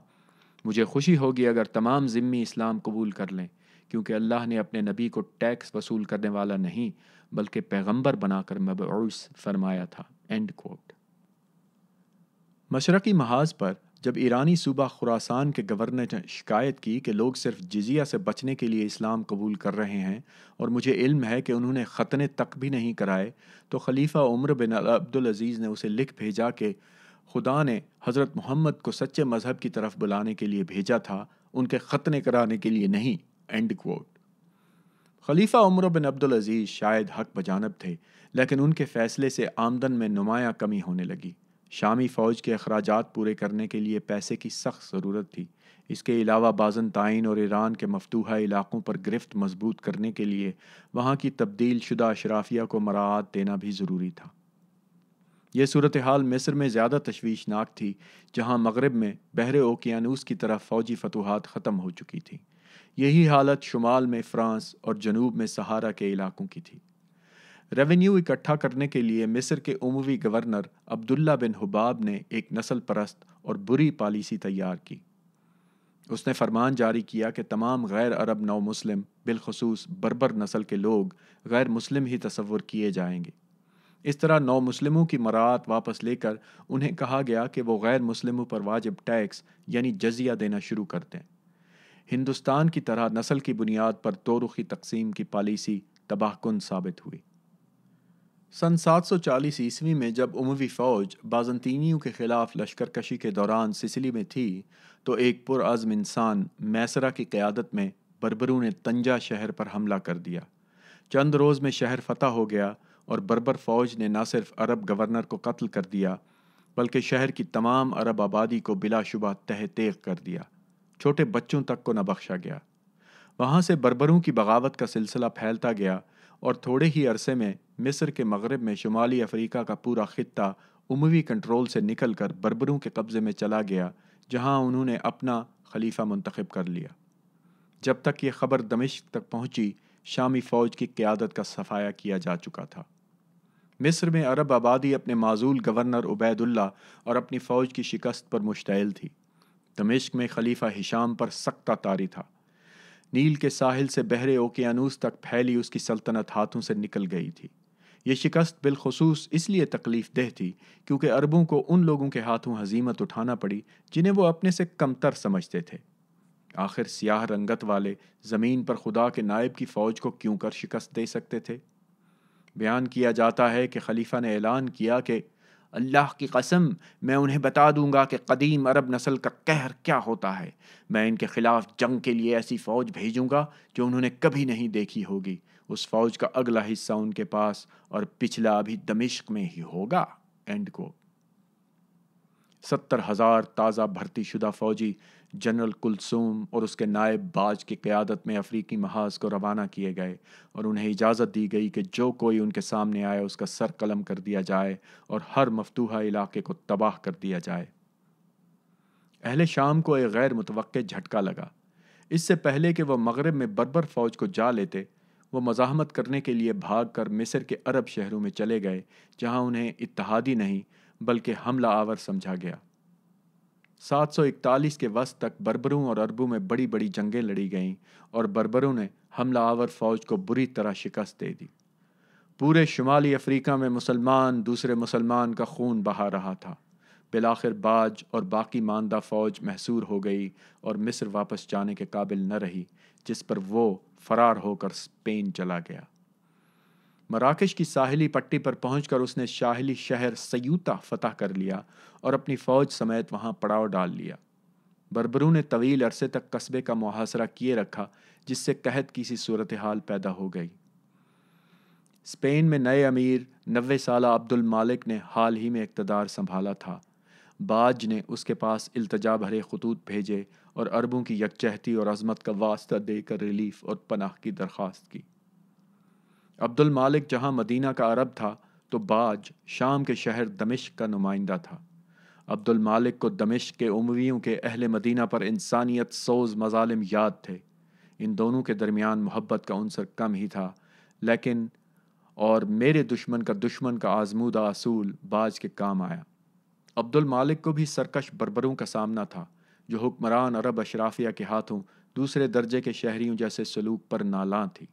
مجھے خوشی ہوگی اگر تمام ذمی اسلام قبول کر لیں، کیونکہ اللہ نے اپنے نبی کو ٹیکس وصول کرنے والا نہیں بلکہ پیغمبر بنا کر مبعوث فرمایا تھا۔ End quote. مشرقی محاذ پر جب ایرانی صوبہ خراسان کے گورنر نے شکایت کی کہ لوگ صرف جزیہ سے بچنے کے لیے اسلام قبول کر رہے ہیں اور مجھے علم ہے کہ انہوں نے ختنے تک بھی نہیں کرائے، تو خلیفہ عمر بن عبدالعزیز نے اسے لکھ بھیجا کہ خدا نے حضرت محمد کو سچے مذہب کی طرف بلانے کے لیے بھیجا تھا، ان کے ختنے کرانے کے لیے نہیں۔ End quote. خلیفہ عمر بن عبدالعزیز شاید حق بجانب تھے، لیکن ان کے فیصلے سے آمدن میں نمایاں کمی ہونے لگی۔ شامی فوج کے اخراجات پورے کرنے کے لیے پیسے کی سخت ضرورت تھی۔ اس کے علاوہ بازنطائن اور ایران کے مفتوحہ علاقوں پر گرفت مضبوط کرنے کے لیے وہاں کی تبدیل شدہ اشرافیہ کو مراعات دینا بھی ضروری تھا۔ یہ صورتحال مصر میں زیادہ تشویشناک تھی، جہاں مغرب میں بحر اوقیانوس کی طرف فوجی فتوحات ختم ہو چکی تھیں۔ یہی حالت شمال میں فرانس اور جنوب میں سہارا کے علاقوں کی تھی۔ ریونیو اکٹھا کرنے کے لیے مصر کے اموی گورنر عبداللہ بن حباب نے ایک نسل پرست اور بری پالیسی تیار کی۔ اس نے فرمان جاری کیا کہ تمام غیر عرب نو مسلم، بالخصوص بربر نسل کے لوگ، غیر مسلم ہی تصور کیے جائیں گے۔ اس طرح نو مسلموں کی مراعات واپس لے کر انہیں کہا گیا کہ وہ غیر مسلموں پر واجب ٹیکس یعنی جزیہ دینا شروع کر دیں۔ ہندوستان کی طرح نسل کی بنیاد پر دو رخی تقسیم کی پالیسی تباہ کن ثابت ہوئی۔ سن 740 عیسوی میں جب اموی فوج بازنطینیوں کے خلاف لشکر کشی کے دوران سسلی میں تھی، تو ایک پرعزم انسان میسرہ کی قیادت میں بربروں نے طنجہ شہر پر حملہ کر دیا۔ چند روز میں شہر فتح ہو گیا اور بربر فوج نے نہ صرف عرب گورنر کو قتل کر دیا بلکہ شہر کی تمام عرب آبادی کو بلا شبہ تہہ تیغ کر دیا، چھوٹے بچوں تک کو نہ بخشا گیا۔ وہاں سے بربروں کی بغاوت کا سلسلہ پھیلتا گیا اور تھوڑے ہی عرصے میں مصر کے مغرب میں شمالی افریقہ کا پورا خطہ اموی کنٹرول سے نکل کر بربروں کے قبضے میں چلا گیا، جہاں انہوں نے اپنا خلیفہ منتخب کر لیا۔ جب تک یہ خبر دمشق تک پہنچی، شامی فوج کی قیادت کا صفایا کیا جا چکا تھا۔ مصر میں عرب آبادی اپنے معزول گورنر عبید اللہ اور اپنی فوج کی شکست پر مشتعل تھی۔ دمشق میں خلیفہ ہشام پر سختہ طاری تھا۔ نیل کے ساحل سے بحر اوقیانوس تک پھیلی اس کی سلطنت ہاتھوں سے نکل گئی تھی۔ یہ شکست بالخصوص اس لیے تکلیف دہ تھی کیونکہ عربوں کو ان لوگوں کے ہاتھوں ہزیمت اٹھانا پڑی جنہیں وہ اپنے سے کمتر سمجھتے تھے۔ آخر سیاہ رنگت والے زمین پر خدا کے نائب کی فوج کو کیوں کر شکست دے سکتے تھے؟ بیان کیا جاتا ہے کہ خلیفہ نے اعلان کیا کہ اللہ کی قسم، میں انہیں بتا دوں گا کہ قدیم عرب نسل کا قہر کیا ہوتا ہے۔ میں ان کے خلاف جنگ کے لیے ایسی فوج بھیجوں گا جو انہوں نے کبھی نہیں دیکھی ہوگی۔ اس فوج کا اگلا حصہ ان کے پاس اور پچھلا ابھی دمشق میں ہی ہوگا۔ اینڈ کو 70,000 تازہ بھرتی شدہ فوجی جنرل کلثوم اور اس کے نائب باج کی قیادت میں افریقی محاذ کو روانہ کیے گئے اور انہیں اجازت دی گئی کہ جو کوئی ان کے سامنے آئے اس کا سر قلم کر دیا جائے اور ہر مفتوحہ علاقے کو تباہ کر دیا جائے۔ اہل شام کو ایک غیر متوقع جھٹکا لگا۔ اس سے پہلے کہ وہ مغرب میں بربر فوج کو جا لیتے، وہ مزاحمت کرنے کے لیے بھاگ کر مصر کے عرب شہروں میں چلے گئے، جہاں انہیں اتحادی نہیں بلکہ حملہ آور سمجھا گیا۔ 741 کے وسط تک بربروں اور عربوں میں بڑی بڑی جنگیں لڑی گئیں اور بربروں نے حملہ آور فوج کو بری طرح شکست دے دی۔ پورے شمالی افریقہ میں مسلمان دوسرے مسلمان کا خون بہا رہا تھا۔ بالآخر باج اور باقی ماندہ فوج محصور ہو گئی اور مصر واپس جانے کے قابل نہ رہی، جس پر وہ فرار ہو کر اسپین چلا گیا۔ مراکش کی ساحلی پٹی پر پہنچ کر اس نے ساحلی شہر سیوطا فتح کر لیا اور اپنی فوج سمیت وہاں پڑاؤ ڈال لیا۔ بربروں نے طویل عرصے تک قصبے کا محاصرہ کیے رکھا، جس سے قحط کی سی صورتحال پیدا ہو گئی۔ اسپین میں نئے امیر 90 سالہ عبد المالک نے حال ہی میں اقتدار سنبھالا تھا۔ باج نے اس کے پاس التجا بھرے خطوط بھیجے اور عربوں کی یکجہتی اور عظمت کا واسطہ دے کر ریلیف اور پناہ کی درخواست کی۔ عبد المالک جہاں مدینہ کا عرب تھا تو باج شام کے شہر دمشق کا نمائندہ تھا۔ عبد المالک کو دمشق کے امویوں کے اہل مدینہ پر انسانیت سوز مظالم یاد تھے۔ ان دونوں کے درمیان محبت کا عنصر کم ہی تھا، لیکن اور میرے دشمن کا دشمن کا آزمودہ اصول باج کے کام آیا۔ عبد المالک کو بھی سرکش بربروں کا سامنا تھا، جو حکمران عرب اشرافیہ کے ہاتھوں دوسرے درجے کے شہریوں جیسے سلوک پر نالاں تھی۔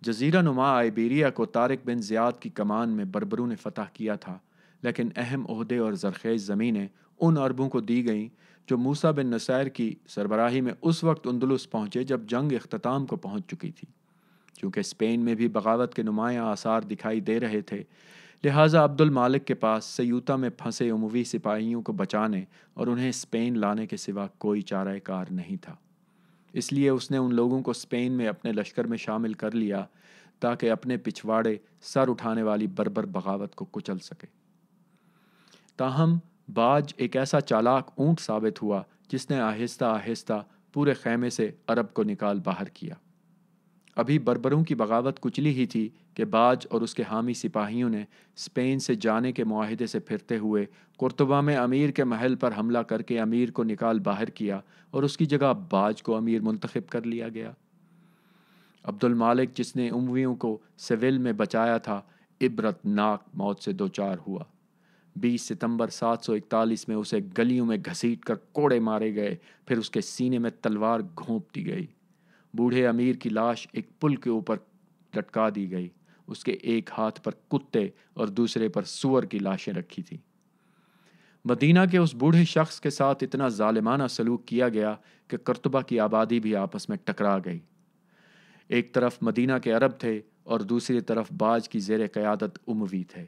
جزیرہ نما آئیبیریا کو طارق بن زیاد کی کمان میں بربروں نے فتح کیا تھا، لیکن اہم عہدے اور زرخیز زمینیں ان عربوں کو دی گئیں جو موسیٰ بن نصیر کی سربراہی میں اس وقت اندلس پہنچے جب جنگ اختتام کو پہنچ چکی تھی۔ چونکہ اسپین میں بھی بغاوت کے نمایاں آثار دکھائی دے رہے تھے، لہٰذا عبد المالک کے پاس سیوطا میں پھنسے اموی سپاہیوں کو بچانے اور انہیں اسپین لانے کے سوا کوئی چارہ کار نہیں تھا۔ اس لیے اس نے ان لوگوں کو اسپین میں اپنے لشکر میں شامل کر لیا تاکہ اپنے پچھواڑے سر اٹھانے والی بربر بغاوت کو کچل سکے۔ تاہم باج ایک ایسا چالاک اونٹ ثابت ہوا جس نے آہستہ آہستہ پورے خیمے سے عرب کو نکال باہر کیا۔ ابھی بربروں کی بغاوت کچلی ہی تھی کہ باج اور اس کے حامی سپاہیوں نے اسپین سے جانے کے معاہدے سے پھرتے ہوئے قرطبہ میں امیر کے محل پر حملہ کر کے امیر کو نکال باہر کیا اور اس کی جگہ باج کو امیر منتخب کر لیا گیا۔ عبد المالک، جس نے امویوں کو سیول میں بچایا تھا، عبرت ناک موت سے دوچار ہوا۔ 20 ستمبر 741 میں اسے گلیوں میں گھسیٹ کر کوڑے مارے گئے، پھر اس کے سینے میں تلوار گھونپ دی گئی۔ بوڑھے امیر کی لاش ایک پل کے اوپر لٹکا دی گئی۔ اس کے ایک ہاتھ پر کتے اور دوسرے پر سور کی لاشیں رکھی تھیں۔ مدینہ کے اس بوڑھے شخص کے ساتھ اتنا ظالمانہ سلوک کیا گیا کہ قرطبہ کی آبادی بھی آپس میں ٹکرا گئی۔ ایک طرف مدینہ کے عرب تھے اور دوسری طرف باج کی زیر قیادت اموی تھے۔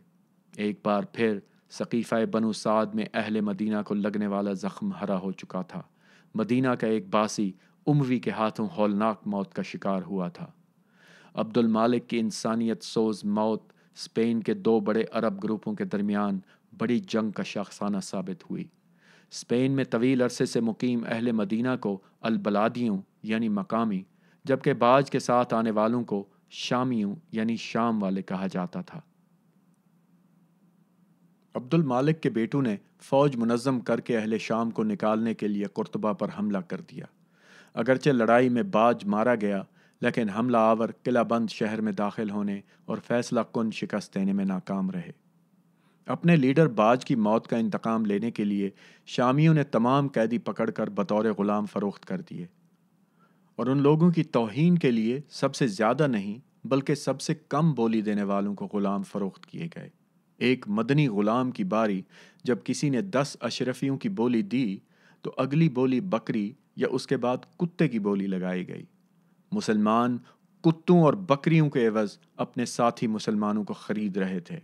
ایک بار پھر سقیفہ بنو سعد میں اہل مدینہ کو لگنے والا زخم ہرا ہو چکا تھا۔ مدینہ کا ایک باسی اموی کے ہاتھوں ہولناک موت کا شکار ہوا تھا۔ عبد المالک کی انسانیت سوز موت اسپین کے دو بڑے عرب گروپوں کے درمیان بڑی جنگ کا شاخسانہ ثابت ہوئی۔ اسپین میں طویل عرصے سے مقیم اہل مدینہ کو البلادیوں یعنی مقامی، جبکہ باج کے ساتھ آنے والوں کو شامیوں یعنی شام والے کہا جاتا تھا۔ عبد المالک کے بیٹوں نے فوج منظم کر کے اہل شام کو نکالنے کے لیے قرطبہ پر حملہ کر دیا۔ اگرچہ لڑائی میں باج مارا گیا، لیکن حملہ آور قلعہ بند شہر میں داخل ہونے اور فیصلہ کن شکست دینے میں ناکام رہے۔ اپنے لیڈر باج کی موت کا انتقام لینے کے لیے شامیوں نے تمام قیدی پکڑ کر بطور غلام فروخت کر دیے، اور ان لوگوں کی توہین کے لیے سب سے زیادہ نہیں بلکہ سب سے کم بولی دینے والوں کو غلام فروخت کیے گئے۔ ایک مدنی غلام کی باری جب کسی نے 10 اشرفیوں کی بولی دی تو اگلی بولی بکری یا اس کے بعد کتے کی بولی لگائی گئی۔ مسلمان کتوں اور بکریوں کے عوض اپنے ساتھی مسلمانوں کو خرید رہے تھے۔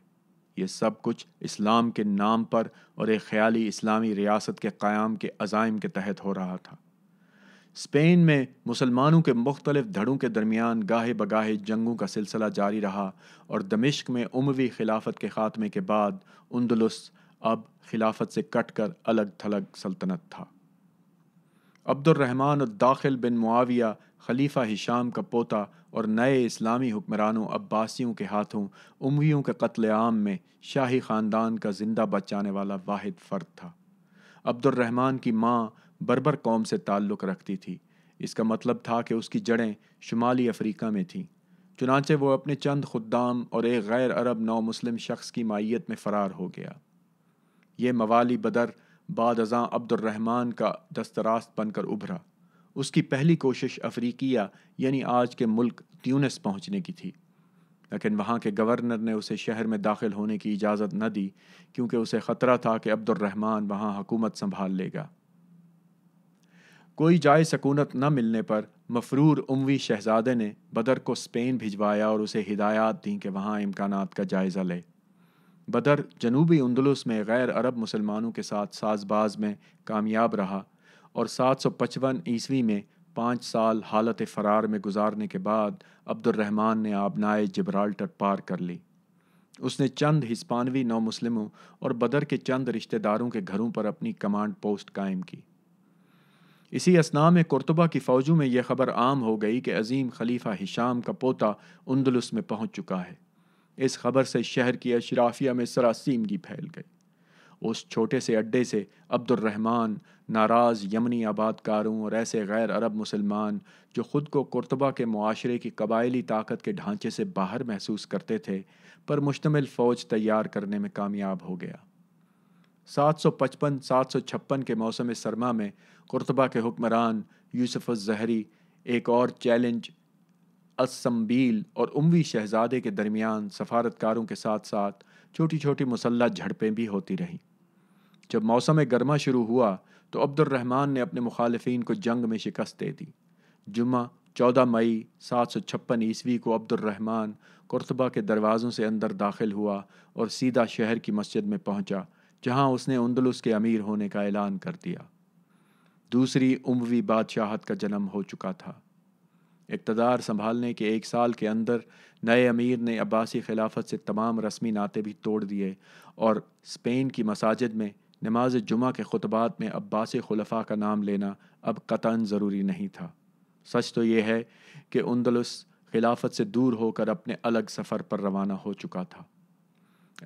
یہ سب کچھ اسلام کے نام پر اور ایک خیالی اسلامی ریاست کے قیام کے عزائم کے تحت ہو رہا تھا۔ اسپین میں مسلمانوں کے مختلف دھڑوں کے درمیان گاہے بگاہے جنگوں کا سلسلہ جاری رہا، اور دمشق میں اموی خلافت کے خاتمے کے بعد اندلس اب خلافت سے کٹ کر الگ تھلگ سلطنت تھا۔ عبد الرحمن الداخل بن معاویہ خلیفہ ہشام کا پوتا اور نئے اسلامی حکمرانوں عباسیوں کے ہاتھوں امویوں کے قتل عام میں شاہی خاندان کا زندہ بچ جانے والا واحد فرد تھا۔ عبد الرحمن کی ماں بربر قوم سے تعلق رکھتی تھی۔ اس کا مطلب تھا کہ اس کی جڑیں شمالی افریقہ میں تھیں۔ چنانچہ وہ اپنے چند خدام اور ایک غیر عرب نو مسلم شخص کی مائیت میں فرار ہو گیا۔ یہ موالی بدر بعد ازاں عبد الرحمن کا دستراست بن کر ابھرا۔ اس کی پہلی کوشش افریقیہ یعنی آج کے ملک تیونس پہنچنے کی تھی۔ لیکن وہاں کے گورنر نے اسے شہر میں داخل ہونے کی اجازت نہ دی کیونکہ اسے خطرہ تھا کہ عبد الرحمن وہاں حکومت سنبھال لے گا۔ کوئی جائے سکونت نہ ملنے پر مفرور اموی شہزادے نے بدر کو اسپین بھجوایا اور اسے ہدایات دیں کہ وہاں امکانات کا جائزہ لے۔ بدر جنوبی اندلس میں غیر عرب مسلمانوں کے ساتھ ساز باز میں کامیاب رہا اور 755 میں 5 سال حالت فرار میں گزارنے کے بعد عبد الرحمن نے آبنائے جبرالٹر پار کر لی۔ اس نے چند ہسپانوی نو مسلموں اور بدر کے چند رشتہ داروں کے گھروں پر اپنی کمانڈ پوسٹ قائم کی۔ اسی اثناء میں قرطبہ کی فوجوں میں یہ خبر عام ہو گئی کہ عظیم خلیفہ ہشام کا پوتا اندلس میں پہنچ چکا ہے۔ اس خبر سے شہر کی اشرافیہ میں سراسیمگی پھیل گئی۔ اس چھوٹے سے اڈے سے عبد الرحمن ناراض یمنی آباد کاروں اور ایسے غیر عرب مسلمان جو خود کو قرطبہ کے معاشرے کی قبائلی طاقت کے ڈھانچے سے باہر محسوس کرتے تھے پر مشتمل فوج تیار کرنے میں کامیاب ہو گیا۔ 755-756 کے موسم سرما میں قرطبہ کے حکمران یوسف الزہری ایک اور چیلنج السنبیل اور اموی شہزادے کے درمیان سفارتکاروں کے ساتھ ساتھ چھوٹی چھوٹی مسلح جھڑپیں بھی ہوتی رہیں۔ جب موسم گرما شروع ہوا تو عبد الرحمن نے اپنے مخالفین کو جنگ میں شکست دے دی۔ جمعہ 14 مئی 756 کو عبد الرحمن قرطبہ کے دروازوں سے اندر داخل ہوا اور سیدھا شہر کی مسجد میں پہنچا جہاں اس نے اندلس کے امیر ہونے کا اعلان کر دیا۔ دوسری اموی بادشاہت کا جنم ہو چکا تھا۔ اقتدار سنبھالنے کے 1 سال کے اندر نئے امیر نے عباسی خلافت سے تمام رسمی ناطے بھی توڑ دیے اور اسپین کی مساجد میں نماز جمعہ کے خطبات میں عباسی خلفاء کا نام لینا اب قطعاً ضروری نہیں تھا۔ سچ تو یہ ہے کہ اندلس خلافت سے دور ہو کر اپنے الگ سفر پر روانہ ہو چکا تھا۔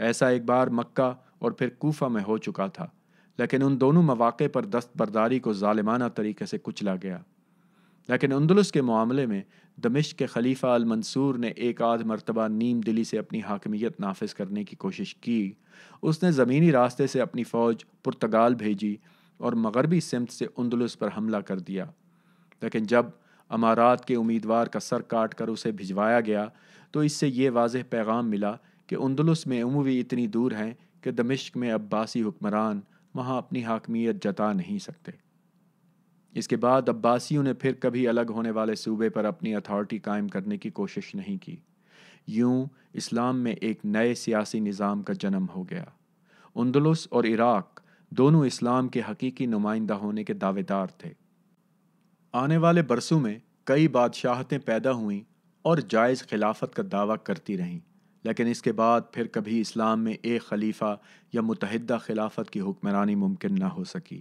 ایسا ایک بار مکہ اور پھر کوفہ میں ہو چکا تھا، لیکن ان دونوں مواقع پر دستبرداری کو ظالمانہ طریقے سے کچلا گیا۔ لیکن اندلس کے معاملے میں دمشق کے خلیفہ المنصور نے ایک آدھ مرتبہ نیم دلی سے اپنی حاکمیت نافذ کرنے کی کوشش کی۔ اس نے زمینی راستے سے اپنی فوج پرتگال بھیجی اور مغربی سمت سے اندلس پر حملہ کر دیا، لیکن جب امارات کے امیدوار کا سر کاٹ کر اسے بھجوایا گیا تو اس سے یہ واضح پیغام ملا کہ اندلس میں اموی اتنی دور ہیں کہ دمشق میں عباسی حکمران وہاں اپنی حاکمیت جتا نہیں سکتے۔ اس کے بعد عباسیوں نے پھر کبھی الگ ہونے والے صوبے پر اپنی اتھارٹی قائم کرنے کی کوشش نہیں کی۔ یوں اسلام میں ایک نئے سیاسی نظام کا جنم ہو گیا۔ اندلس اور عراق دونوں اسلام کے حقیقی نمائندہ ہونے کے دعوے دار تھے۔ آنے والے برسوں میں کئی بادشاہتیں پیدا ہوئیں اور جائز خلافت کا دعویٰ کرتی رہیں، لیکن اس کے بعد پھر کبھی اسلام میں ایک خلیفہ یا متحدہ خلافت کی حکمرانی ممکن نہ ہو سکی۔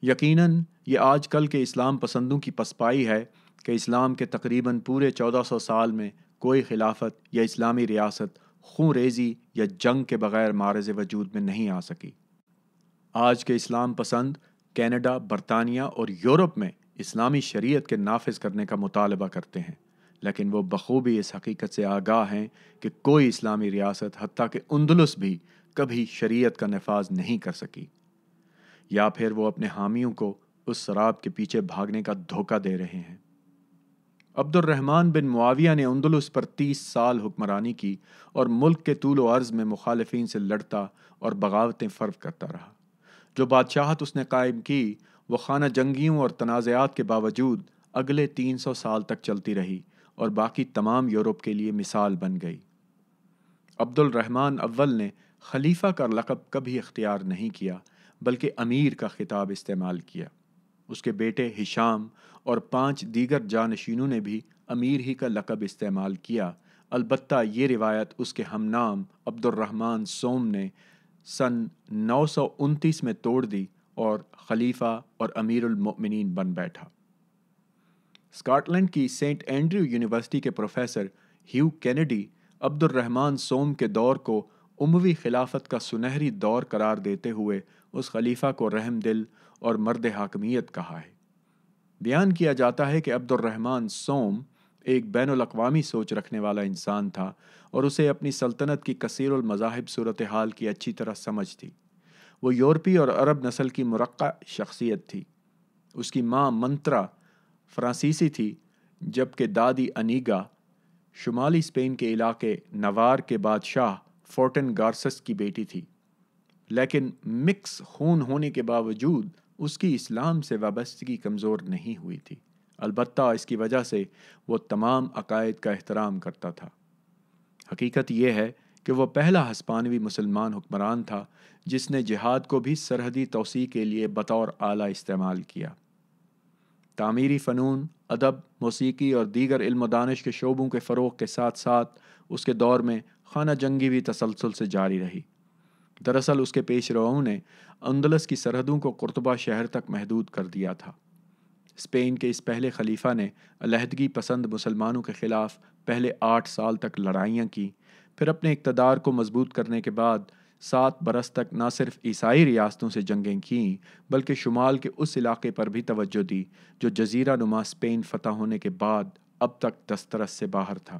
یقیناً یہ آج کل کے اسلام پسندوں کی پسپائی ہے کہ اسلام کے تقریباً پورے 1400 سال میں کوئی خلافت یا اسلامی ریاست خون ریزی یا جنگ کے بغیر معرض وجود میں نہیں آ سکی۔ آج کے اسلام پسند کینیڈا، برطانیہ اور یورپ میں اسلامی شریعت کے نافذ کرنے کا مطالبہ کرتے ہیں، لیکن وہ بخوبی اس حقیقت سے آگاہ ہیں کہ کوئی اسلامی ریاست حتیٰ کہ اندلس بھی کبھی شریعت کا نفاذ نہیں کر سکی، یا پھر وہ اپنے حامیوں کو اس سراب کے پیچھے بھاگنے کا دھوکہ دے رہے ہیں۔ عبد الرحمن بن معاویہ نے اندلس پر 30 سال حکمرانی کی اور ملک کے طول و عرض میں مخالفین سے لڑتا اور بغاوتیں فرو کرتا رہا۔ جو بادشاہت اس نے قائم کی وہ خانہ جنگیوں اور تنازعات کے باوجود اگلے 300 سال تک چلتی رہی اور باقی تمام یورپ کے لیے مثال بن گئی۔ عبد الرحمن اول نے خلیفہ کا لقب کبھی اختیار نہیں کیا بلکہ امیر کا خطاب استعمال کیا۔ اس کے بیٹے ہشام اور 5 دیگر جانشینوں نے بھی امیر ہی کا لقب استعمال کیا، البتہ یہ روایت اس کے ہم نام عبد الرحمن سوم نے سن 929 میں توڑ دی اور خلیفہ اور امیر المؤمنین بن بیٹھا۔ اسکاٹ لینڈ کی سینٹ اینڈریو یونیورسٹی کے پروفیسر ہیو کینیڈی عبد الرحمن سوم کے دور کو اموی خلافت کا سنہری دور قرار دیتے ہوئے اس خلیفہ کو رحم دل اور مرد حاکمیت کہا ہے۔ بیان کیا جاتا ہے کہ عبد الرحمن سوم ایک بین الاقوامی سوچ رکھنے والا انسان تھا اور اسے اپنی سلطنت کی کثیر المذاہب صورتحال کی اچھی طرح سمجھ تھی۔ وہ یورپی اور عرب نسل کی مرقع شخصیت تھی۔ اس کی ماں منترا فرانسیسی تھی جبکہ دادی انیگا شمالی اسپین کے علاقے نوار کے بادشاہ فورٹن گارسس کی بیٹی تھی، لیکن مکس خون ہونے کے باوجود اس کی اسلام سے وابستگی کمزور نہیں ہوئی تھی۔ البتہ اس کی وجہ سے وہ تمام عقائد کا احترام کرتا تھا۔ حقیقت یہ ہے کہ وہ پہلا ہسپانوی مسلمان حکمران تھا جس نے جہاد کو بھی سرحدی توسیع کے لیے بطور آلہ استعمال کیا۔ تعمیری فنون، ادب، موسیقی اور دیگر علم و دانش کے شعبوں کے فروغ کے ساتھ ساتھ اس کے دور میں خانہ جنگی بھی تسلسل سے جاری رہی۔ دراصل اس کے پیش روؤں نے اندلس کی سرحدوں کو قرطبہ شہر تک محدود کر دیا تھا۔ اسپین کے اس پہلے خلیفہ نے علیحدگی پسند مسلمانوں کے خلاف پہلے 8 سال تک لڑائیاں کی، پھر اپنے اقتدار کو مضبوط کرنے کے بعد 7 برس تک نہ صرف عیسائی ریاستوں سے جنگیں کیں بلکہ شمال کے اس علاقے پر بھی توجہ دی جو جزیرہ نما اسپین فتح ہونے کے بعد اب تک دسترس سے باہر تھا۔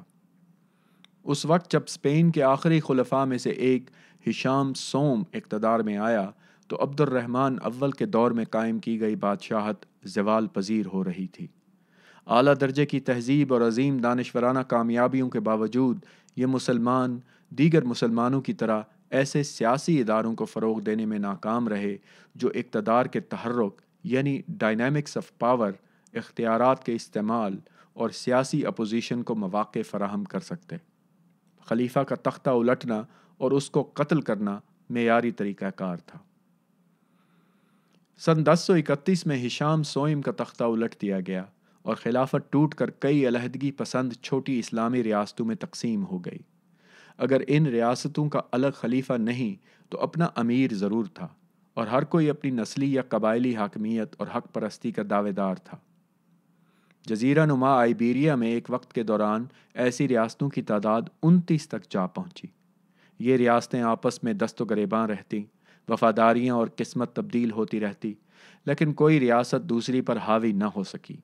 اس وقت جب اسپین کے آخری خلفاء میں سے ایک ہشام سوم اقتدار میں آیا تو عبد الرحمن اول کے دور میں قائم کی گئی بادشاہت زوال پذیر ہو رہی تھی۔ اعلیٰ درجے کی تہذیب اور عظیم دانشورانہ کامیابیوں کے باوجود یہ مسلمان دیگر مسلمانوں کی طرح ایسے سیاسی اداروں کو فروغ دینے میں ناکام رہے جو اقتدار کے تحرک یعنی ڈائنامکس آف پاور، اختیارات کے استعمال اور سیاسی اپوزیشن کو مواقع فراہم کر سکتے۔ خلیفہ کا تختہ الٹنا اور اس کو قتل کرنا معیاری طریقہ کار تھا۔ سن 1031 میں ہشام سوئم کا تختہ الٹ دیا گیا اور خلافت ٹوٹ کر کئی علیحدگی پسند چھوٹی اسلامی ریاستوں میں تقسیم ہو گئی۔ اگر ان ریاستوں کا الگ خلیفہ نہیں تو اپنا امیر ضرور تھا، اور ہر کوئی اپنی نسلی یا قبائلی حاکمیت اور حق پرستی کا دعوے دار تھا۔ جزیرہ نما آئیبیریا میں ایک وقت کے دوران ایسی ریاستوں کی تعداد 29 تک جا پہنچی۔ یہ ریاستیں آپس میں دست و گریباں رہتی، وفاداریاں اور قسمت تبدیل ہوتی رہتی، لیکن کوئی ریاست دوسری پر حاوی نہ ہو سکی۔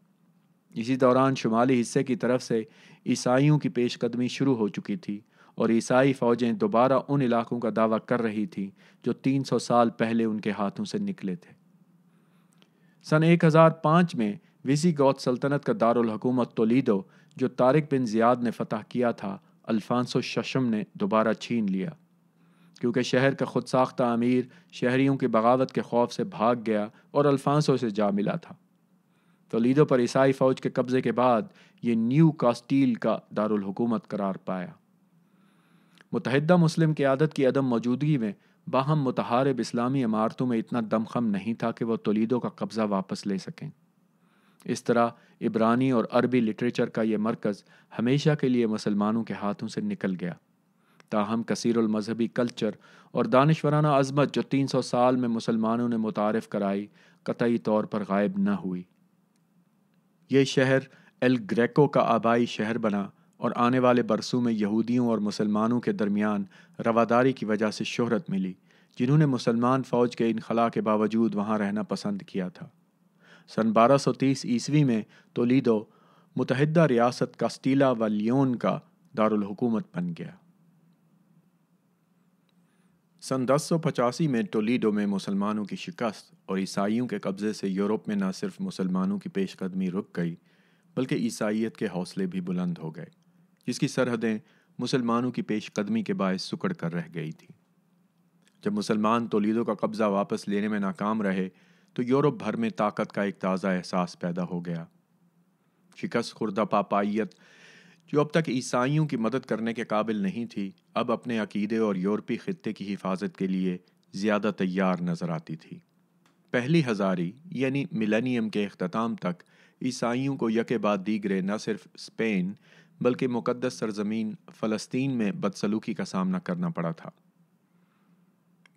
اسی دوران شمالی حصے کی طرف سے عیسائیوں کی پیش قدمی شروع ہو چکی تھی اور عیسائی فوجیں دوبارہ ان علاقوں کا دعویٰ کر رہی تھیں جو 300 سال پہلے ان کے ہاتھوں سے نکلے تھے۔ سن 1005 میں ویسی گوت سلطنت کا دارالحکومت تولیدو جو طارق بن زیاد نے فتح کیا تھا، الفانسو ششم نے دوبارہ چھین لیا۔ کیونکہ شہر کا خود ساختہ امیر شہریوں کی بغاوت کے خوف سے بھاگ گیا اور الفانسو سے جا ملا تھا۔ تولیدو پر عیسائی فوج کے قبضے کے بعد یہ نیو کاسٹیل کا دارالحکومت قرار پایا۔ متحدہ مسلم قیادت کی عدم موجودگی میں باہم متحارب اسلامی عمارتوں میں اتنا دمخم نہیں تھا کہ وہ تولیدو کا قبضہ واپس لے سکیں۔ اس طرح عبرانی اور عربی لٹریچر کا یہ مرکز ہمیشہ کے لیے مسلمانوں کے ہاتھوں سے نکل گیا۔ تاہم کثیر المذہبی کلچر اور دانشورانہ عظمت جو 300 سال میں مسلمانوں نے متعارف کرائی، قطعی طور پر غائب نہ ہوئی۔ یہ شہر ایل گریکو کا آبائی شہر بنا اور آنے والے برسوں میں یہودیوں اور مسلمانوں کے درمیان رواداری کی وجہ سے شہرت ملی، جنہوں نے مسلمان فوج کے انخلاء کے باوجود وہاں رہنا پسند کیا تھا۔ سن 1230 عیسوی میں تولیدو متحدہ ریاست کاسٹیلا و لیون کا دارالحکومت بن گیا۔ سن 1085 میں تولیدو میں مسلمانوں کی شکست اور عیسائیوں کے قبضے سے یورپ میں نہ صرف مسلمانوں کی پیش قدمی رک گئی بلکہ عیسائیت کے حوصلے بھی بلند ہو گئے، جس کی سرحدیں مسلمانوں کی پیش قدمی کے باعث سکڑ کر رہ گئی تھیں۔ جب مسلمان تولیدو کا قبضہ واپس لینے میں ناکام رہے تو یورپ بھر میں طاقت کا ایک تازہ احساس پیدا ہو گیا۔ شکست خوردہ پاپائیت جو اب تک عیسائیوں کی مدد کرنے کے قابل نہیں تھی، اب اپنے عقیدے اور یورپی خطے کی حفاظت کے لیے زیادہ تیار نظر آتی تھی۔ پہلی ہزاری یعنی ملینیم کے اختتام تک عیسائیوں کو یکے بعد دیگرے نہ صرف اسپین بلکہ مقدس سرزمین فلسطین میں بدسلوکی کا سامنا کرنا پڑا تھا۔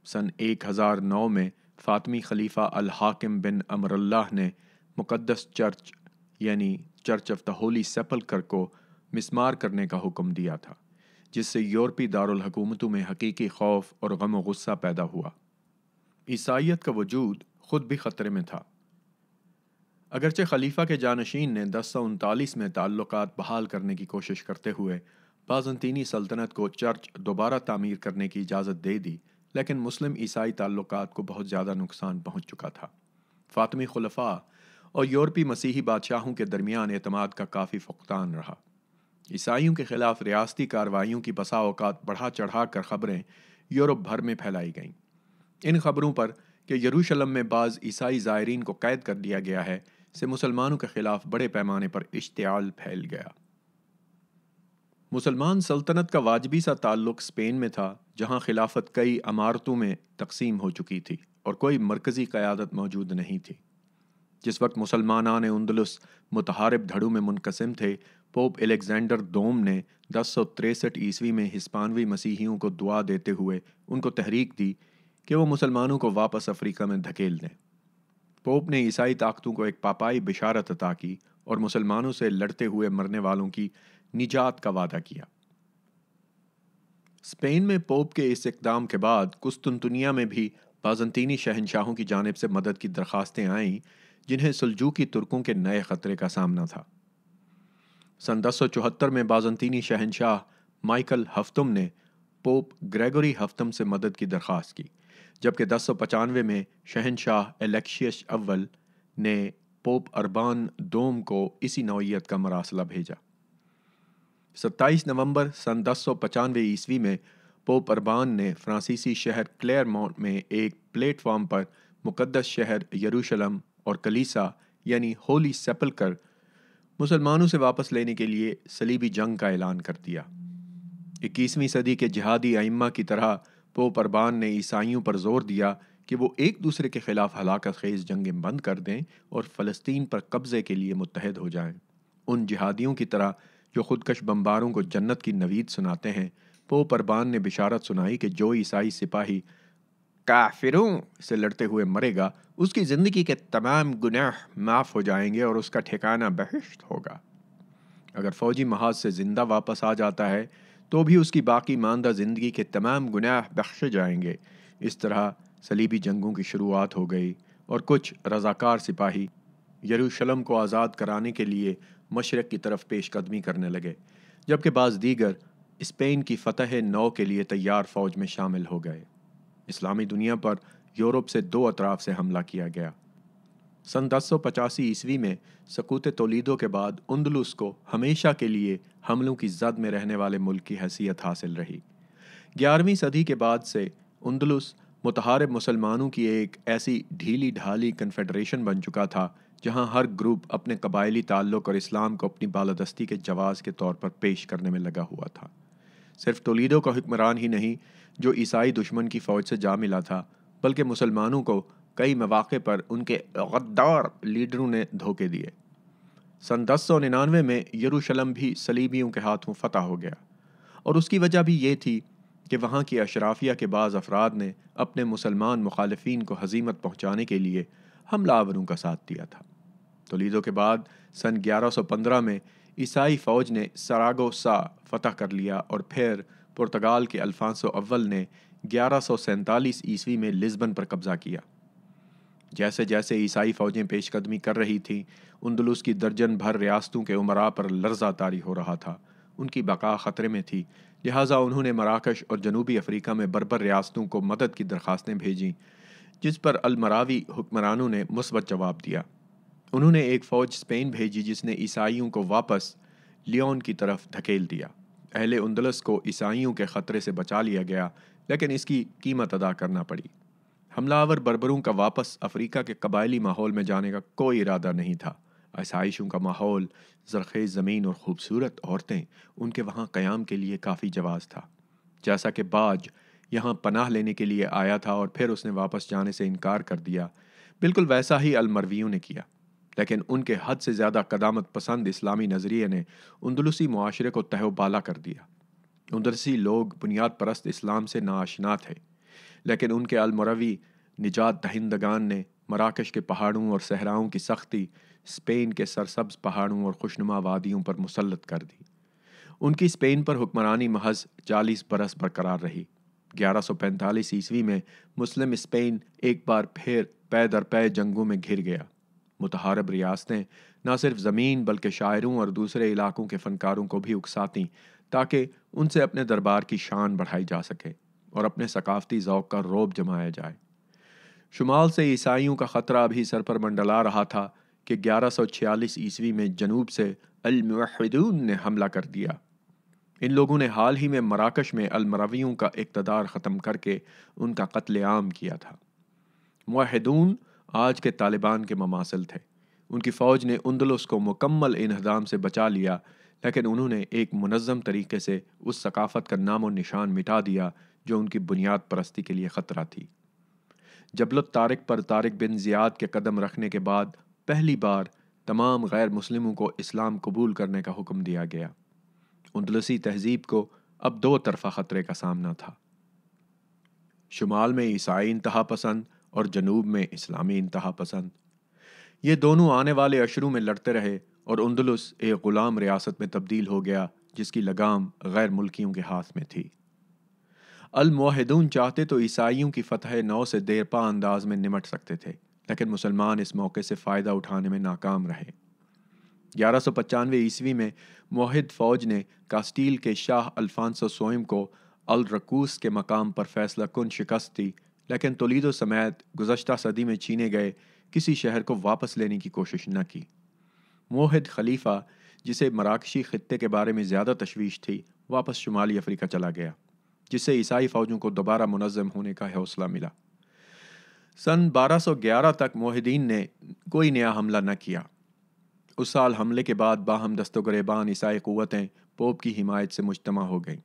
سن 1009 میں فاطمی خلیفہ الحاکم بن امر اللہ نے مقدس چرچ یعنی چرچ آف دا ہولی سیپلکر کو مسمار کرنے کا حکم دیا تھا، جس سے یورپی دارالحکومتوں میں حقیقی خوف اور غم و غصہ پیدا ہوا۔ عیسائیت کا وجود خود بھی خطرے میں تھا۔ اگرچہ خلیفہ کے جانشین نے 1039 میں تعلقات بحال کرنے کی کوشش کرتے ہوئے بازنطینی سلطنت کو چرچ دوبارہ تعمیر کرنے کی اجازت دے دی، لیکن مسلم عیسائی تعلقات کو بہت زیادہ نقصان پہنچ چکا تھا۔ فاطمی خلفاء اور یورپی مسیحی بادشاہوں کے درمیان اعتماد کا کافی فقدان رہا۔ عیسائیوں کے خلاف ریاستی کارروائیوں کی بسا اوقات بڑھا چڑھا کر خبریں یورپ بھر میں پھیلائی گئیں۔ ان خبروں پر کہ یروشلم میں بعض عیسائی زائرین کو قید کر لیا گیا ہے سے مسلمانوں کے خلاف بڑے پیمانے پر اشتعال پھیل گیا۔ مسلمان سلطنت کا واجبی سا تعلق اسپین میں تھا، جہاں خلافت کئی امارتوں میں تقسیم ہو چکی تھی اور کوئی مرکزی قیادت موجود نہیں تھی۔ جس وقت مسلمانان اندلس متحارب دھڑوں میں منقسم تھے، پوپ الیگزینڈر دوم نے 1063 عیسوی میں ہسپانوی مسیحیوں کو دعا دیتے ہوئے ان کو تحریک دی کہ وہ مسلمانوں کو واپس افریقہ میں دھکیل دیں۔ پوپ نے عیسائی طاقتوں کو ایک پاپائی بشارت عطا کی اور مسلمانوں سے لڑتے ہوئے مرنے والوں کی نجات کا وعدہ کیا۔ اسپین میں پوپ کے اس اقدام کے بعد قسطنطنیہ میں بھی بازنطینی شہنشاہوں کی جانب سے مدد کی درخواستیں آئیں، جنہیں سلجوقی ترکوں کے نئے خطرے کا سامنا تھا۔ سن 1074 میں بازنطینی شہنشاہ مائیکل ہفتم نے پوپ گریگوری ہفتم سے مدد کی درخواست کی، جبکہ 1095 میں شہنشاہ الیکشیش اول نے پوپ اربان دوم کو اسی نوعیت کا مراسلہ بھیجا۔ 27 نومبر سن 1095 عیسوی میں پوپ اربان نے فرانسیسی شہر کلیئرمونٹ میں ایک پلیٹ فارم پر مقدس شہر یروشلم اور کلیسا یعنی ہولی سیپلکر مسلمانوں سے واپس لینے کے لیے صلیبی جنگ کا اعلان کر دیا۔ 21ویں صدی کے جہادی ائمہ کی طرح پوپ اربان نے عیسائیوں پر زور دیا کہ وہ ایک دوسرے کے خلاف ہلاکت خیز جنگیں بند کر دیں اور فلسطین پر قبضے کے لیے متحد ہو جائیں۔ ان جہادیوں کی طرح جو خودکش بمباروں کو جنت کی نوید سناتے ہیں، پوپ اربان نے بشارت سنائی کہ جو عیسائی سپاہی کافروں سے لڑتے ہوئے مرے گا، اس کی زندگی کے تمام گناہ معاف ہو جائیں گے اور اس کا ٹھکانہ بہشت ہوگا۔ اگر فوجی محاذ سے زندہ واپس آ جاتا ہے تو بھی اس کی باقی ماندہ زندگی کے تمام گناہ بخشے جائیں گے۔ اس طرح صلیبی جنگوں کی شروعات ہو گئی اور کچھ رضاکار سپاہی یروشلم کو آزاد کرانے کے لیے مشرق کی طرف پیش قدمی کرنے لگے، جبکہ بعض دیگر اسپین کی فتح نو کے لیے تیار فوج میں شامل ہو گئے۔ اسلامی دنیا پر یورپ سے دو اطراف سے حملہ کیا گیا۔ سن 1085 عیسوی میں سقوط تولیدو کے بعد اندلس کو ہمیشہ کے لیے حملوں کی زد میں رہنے والے ملک کی حیثیت حاصل رہی۔ 11ویں صدی کے بعد سے اندلس متحارب مسلمانوں کی ایک ایسی ڈھیلی ڈھالی کنفیڈریشن بن چکا تھا جہاں ہر گروپ اپنے قبائلی تعلق اور اسلام کو اپنی بالادستی کے جواز کے طور پر پیش کرنے میں لگا ہوا تھا۔ صرف تولیدو کا حکمران ہی نہیں جو عیسائی دشمن کی فوج سے جا ملا تھا، بلکہ مسلمانوں کو کئی مواقع پر ان کے غدار لیڈروں نے دھوکے دیے۔ سن 1099 میں یروشلم بھی صلیبیوں کے ہاتھوں فتح ہو گیا، اور اس کی وجہ بھی یہ تھی کہ وہاں کی اشرافیہ کے بعض افراد نے اپنے مسلمان مخالفین کو ہزیمت پہنچانے کے لیے حملہ آوروں کا ساتھ دیا تھا۔ تولیدو کے بعد سن 1115 میں عیسائی فوج نے سراگوسا فتح کر لیا اور پھر پرتگال کے الفانسو اول نے 1147 عیسوی میں لزبن پر قبضہ کیا۔ جیسے جیسے عیسائی فوجیں پیش قدمی کر رہی تھیں، اندلس کی درجن بھر ریاستوں کے امراء پر لرزہ طاری ہو رہا تھا۔ ان کی بقا خطرے میں تھی، لہٰذا انہوں نے مراکش اور جنوبی افریقہ میں بربر ریاستوں کو مدد کی درخواستیں بھیجیں، جس پر المراوی حکمرانوں نے مثبت جواب دیا۔ انہوں نے ایک فوج اسپین بھیجی جس نے عیسائیوں کو واپس لیون کی طرف دھکیل دیا۔ اہل اندلس کو عیسائیوں کے خطرے سے بچا لیا گیا، لیکن اس کی قیمت ادا کرنا پڑی۔ حملہ آور بربروں کا واپس افریقہ کے قبائلی ماحول میں جانے کا کوئی ارادہ نہیں تھا۔ آسائشوں کا ماحول، زرخیز زمین اور خوبصورت عورتیں ان کے وہاں قیام کے لیے کافی جواز تھا۔ جیسا کہ باج یہاں پناہ لینے کے لیے آیا تھا اور پھر اس نے واپس جانے سے انکار کر دیا، بالکل ویسا ہی المرویوں نے کیا، لیکن ان کے حد سے زیادہ قدامت پسند اسلامی نظریے نے اندلسی معاشرے کو تہہ و بالا کر دیا۔ اندلسی لوگ بنیاد پرست اسلام سے ناآشنا تھے، لیکن ان کے المروی نجات دہندگان نے مراکش کے پہاڑوں اور صحراؤں کی سختی اسپین کے سرسبز پہاڑوں اور خوشنما وادیوں پر مسلط کر دی۔ ان کی اسپین پر حکمرانی محض 40 برس برقرار رہی۔ 1145 عیسوی میں مسلم اسپین ایک بار پھر پے در پے جنگوں میں گھر گیا۔ متحارب ریاستیں نہ صرف زمین بلکہ شاعروں اور دوسرے علاقوں کے فنکاروں کو بھی اکساتیں تاکہ ان سے اپنے دربار کی شان بڑھائی جا سکے اور اپنے ثقافتی ذوق کا روب جمایا جائے۔ شمال سے عیسائیوں کا خطرہ ابھی سر پر منڈلا رہا تھا کہ 1146 عیسوی میں جنوب سے الموحدون نے حملہ کر دیا۔ ان لوگوں نے حال ہی میں مراکش میں المرویوں کا اقتدار ختم کر کے ان کا قتل عام کیا تھا۔ موحدون آج کے طالبان کے مماثل تھے۔ ان کی فوج نے اندلس کو مکمل انہدام سے بچا لیا، لیکن انہوں نے ایک منظم طریقے سے اس ثقافت کا نام و نشان مٹا دیا جو ان کی بنیاد پرستی کے لیے خطرہ تھی۔ جبل الطارق پر طارق بن زیاد کے قدم رکھنے کے بعد پہلی بار تمام غیر مسلموں کو اسلام قبول کرنے کا حکم دیا گیا۔ اندلسی تہذیب کو اب دو طرفہ خطرے کا سامنا تھا، شمال میں عیسائی انتہا پسند اور جنوب میں اسلامی انتہا پسند۔ یہ دونوں آنے والے اشروں میں لڑتے رہے اور اندلس ایک غلام ریاست میں تبدیل ہو گیا جس کی لگام غیر ملکیوں کے ہاتھ میں تھی۔ الموحدون چاہتے تو عیسائیوں کی فتح نو سے دیرپا انداز میں نمٹ سکتے تھے، لیکن مسلمان اس موقع سے فائدہ اٹھانے میں ناکام رہے۔ 1195 میں موحد فوج نے کاسٹیل کے شاہ الفانسو سوئم کو الرکوس کے مقام پر فیصلہ کن شکست دی، لیکن تولیدو سمیت گزشتہ صدی میں چھینے گئے کسی شہر کو واپس لینے کی کوشش نہ کی۔ موحد خلیفہ، جسے مراکشی خطے کے بارے میں زیادہ تشویش تھی، واپس شمالی افریقہ چلا گیا، جس سے عیسائی فوجوں کو دوبارہ منظم ہونے کا حوصلہ ملا۔ سن 1211 تک موحدین نے کوئی نیا حملہ نہ کیا۔ اس سال حملے کے بعد باہم دست و گریبان عیسائی قوتیں پوپ کی حمایت سے مجتمع ہو گئیں۔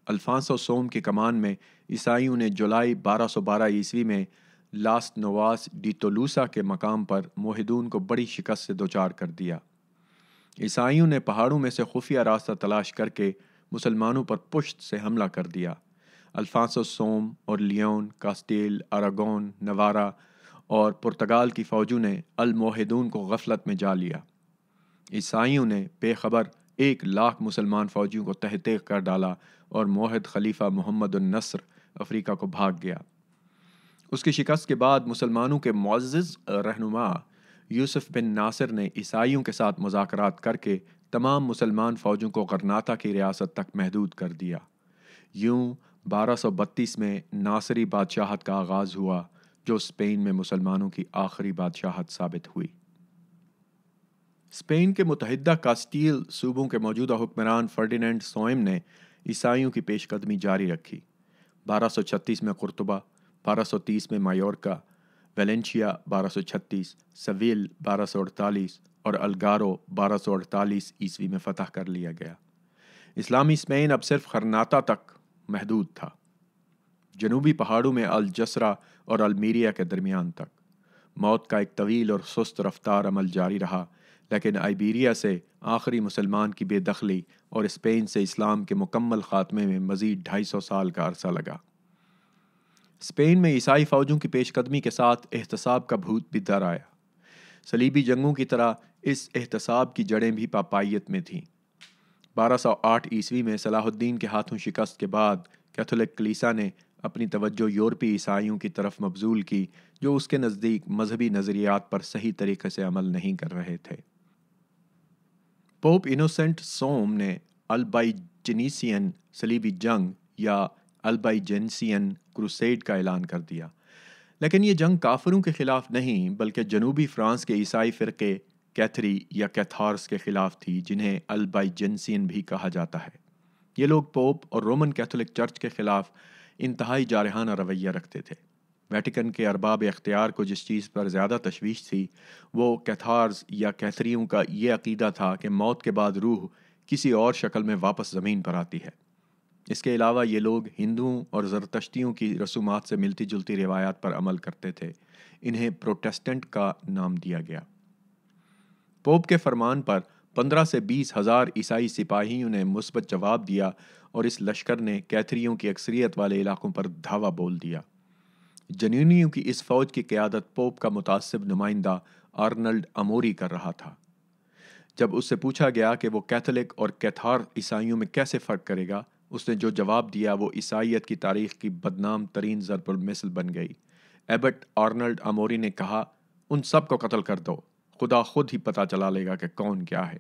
الفانسو سوم کی کمان میں عیسائیوں نے جولائی 1212 میں لاس نواس ڈی تولوسا کے مقام پر موحدون کو بڑی شکست سے دوچار کر دیا۔ عیسائیوں نے پہاڑوں میں سے خفیہ راستہ تلاش کر کے مسلمانوں پر پشت سے حملہ کر دیا۔ الفانسو سوم اور لیون، کاسٹیل، اراگون، نوارا اور پرتگال کی فوجوں نے الموحدون کو غفلت میں جا لیا۔ عیسائیوں نے بے خبر 1,00,000 مسلمان فوجیوں کو تہ تیغ کر ڈالا اور موحد خلیفہ محمد النصر افریقہ کو بھاگ گیا۔ اس کی شکست کے بعد مسلمانوں کے معزز رہنما یوسف بن ناصر نے عیسائیوں کے ساتھ مذاکرات کر کے تمام مسلمان فوجوں کو غرناطہ کی ریاست تک محدود کر دیا۔ یوں 1232 میں ناصری بادشاہت کا آغاز ہوا، جو اسپین میں مسلمانوں کی آخری بادشاہت ثابت ہوئی۔ اسپین کے متحدہ کاسٹیل صوبوں کے موجودہ حکمران فرڈینینڈ سوئم نے عیسائیوں کی پیش قدمی جاری رکھی۔ 1236 میں قرطبہ، 1230 میں مایورکا، ویلنچیا 1236، سویل 1248 اور الگارو 1248 میں فتح کر لیا گیا۔ اسلامی اسپین اب صرف غرناطہ تک محدود تھا، جنوبی پہاڑوں میں الجسرہ اور المیریا کے درمیان تک۔ موت کا ایک طویل اور سست رفتار عمل جاری رہا، لیکن آئیبیریا سے آخری مسلمان کی بے دخلی اور اسپین سے اسلام کے مکمل خاتمے میں مزید 250 سال کا عرصہ لگا۔ اسپین میں عیسائی فوجوں کی پیش قدمی کے ساتھ احتساب کا بھوت بھی در آیا۔ صلیبی جنگوں کی طرح اس احتساب کی جڑیں بھی پاپائیت میں تھیں۔ 1208 میں صلاح الدین کے ہاتھوں شکست کے بعد کیتھولک کلیسا نے اپنی توجہ یورپی عیسائیوں کی طرف مبذول کی، جو اس کے نزدیک مذہبی نظریات پر صحیح طریقے سے عمل نہیں کر رہے تھے۔ پوپ انوسنٹ سوم نے البائجنیسین صلیبی جنگ یا البائجنسین کروسیڈ کا اعلان کر دیا، لیکن یہ جنگ کافروں کے خلاف نہیں بلکہ جنوبی فرانس کے عیسائی فرقے کیتھری یا کیتھارس کے خلاف تھی، جنہیں البائجنسین بھی کہا جاتا ہے۔ یہ لوگ پوپ اور رومن کیتھولک چرچ کے خلاف انتہائی جارحانہ رویہ رکھتے تھے۔ ویٹیکن کے ارباب اختیار کو جس چیز پر زیادہ تشویش تھی وہ کیتھارز یا کیتھریوں کا یہ عقیدہ تھا کہ موت کے بعد روح کسی اور شکل میں واپس زمین پر آتی ہے۔ اس کے علاوہ یہ لوگ ہندوؤں اور زرتشتیوں کی رسومات سے ملتی جلتی روایات پر عمل کرتے تھے۔ انہیں پروٹیسٹنٹ کا نام دیا گیا۔ پوپ کے فرمان پر 15 سے 20 ہزار عیسائی سپاہیوں نے مثبت جواب دیا اور اس لشکر نے کیتھریوں کی اکثریت والے علاقوں پر دھاوا بول دیا۔ جنینیوں کی اس فوج کی قیادت پوپ کا متعصب نمائندہ آرنلڈ اموری کر رہا تھا۔ جب اس سے پوچھا گیا کہ وہ کیتھولک اور کیتھار عیسائیوں میں کیسے فرق کرے گا، اس نے جو جواب دیا وہ عیسائیت کی تاریخ کی بدنام ترین ضرب المثل بن گئی۔ ایبٹ آرنلڈ اموری نے کہا، ان سب کو قتل کر دو، خدا خود ہی پتہ چلا لے گا کہ کون کیا ہے۔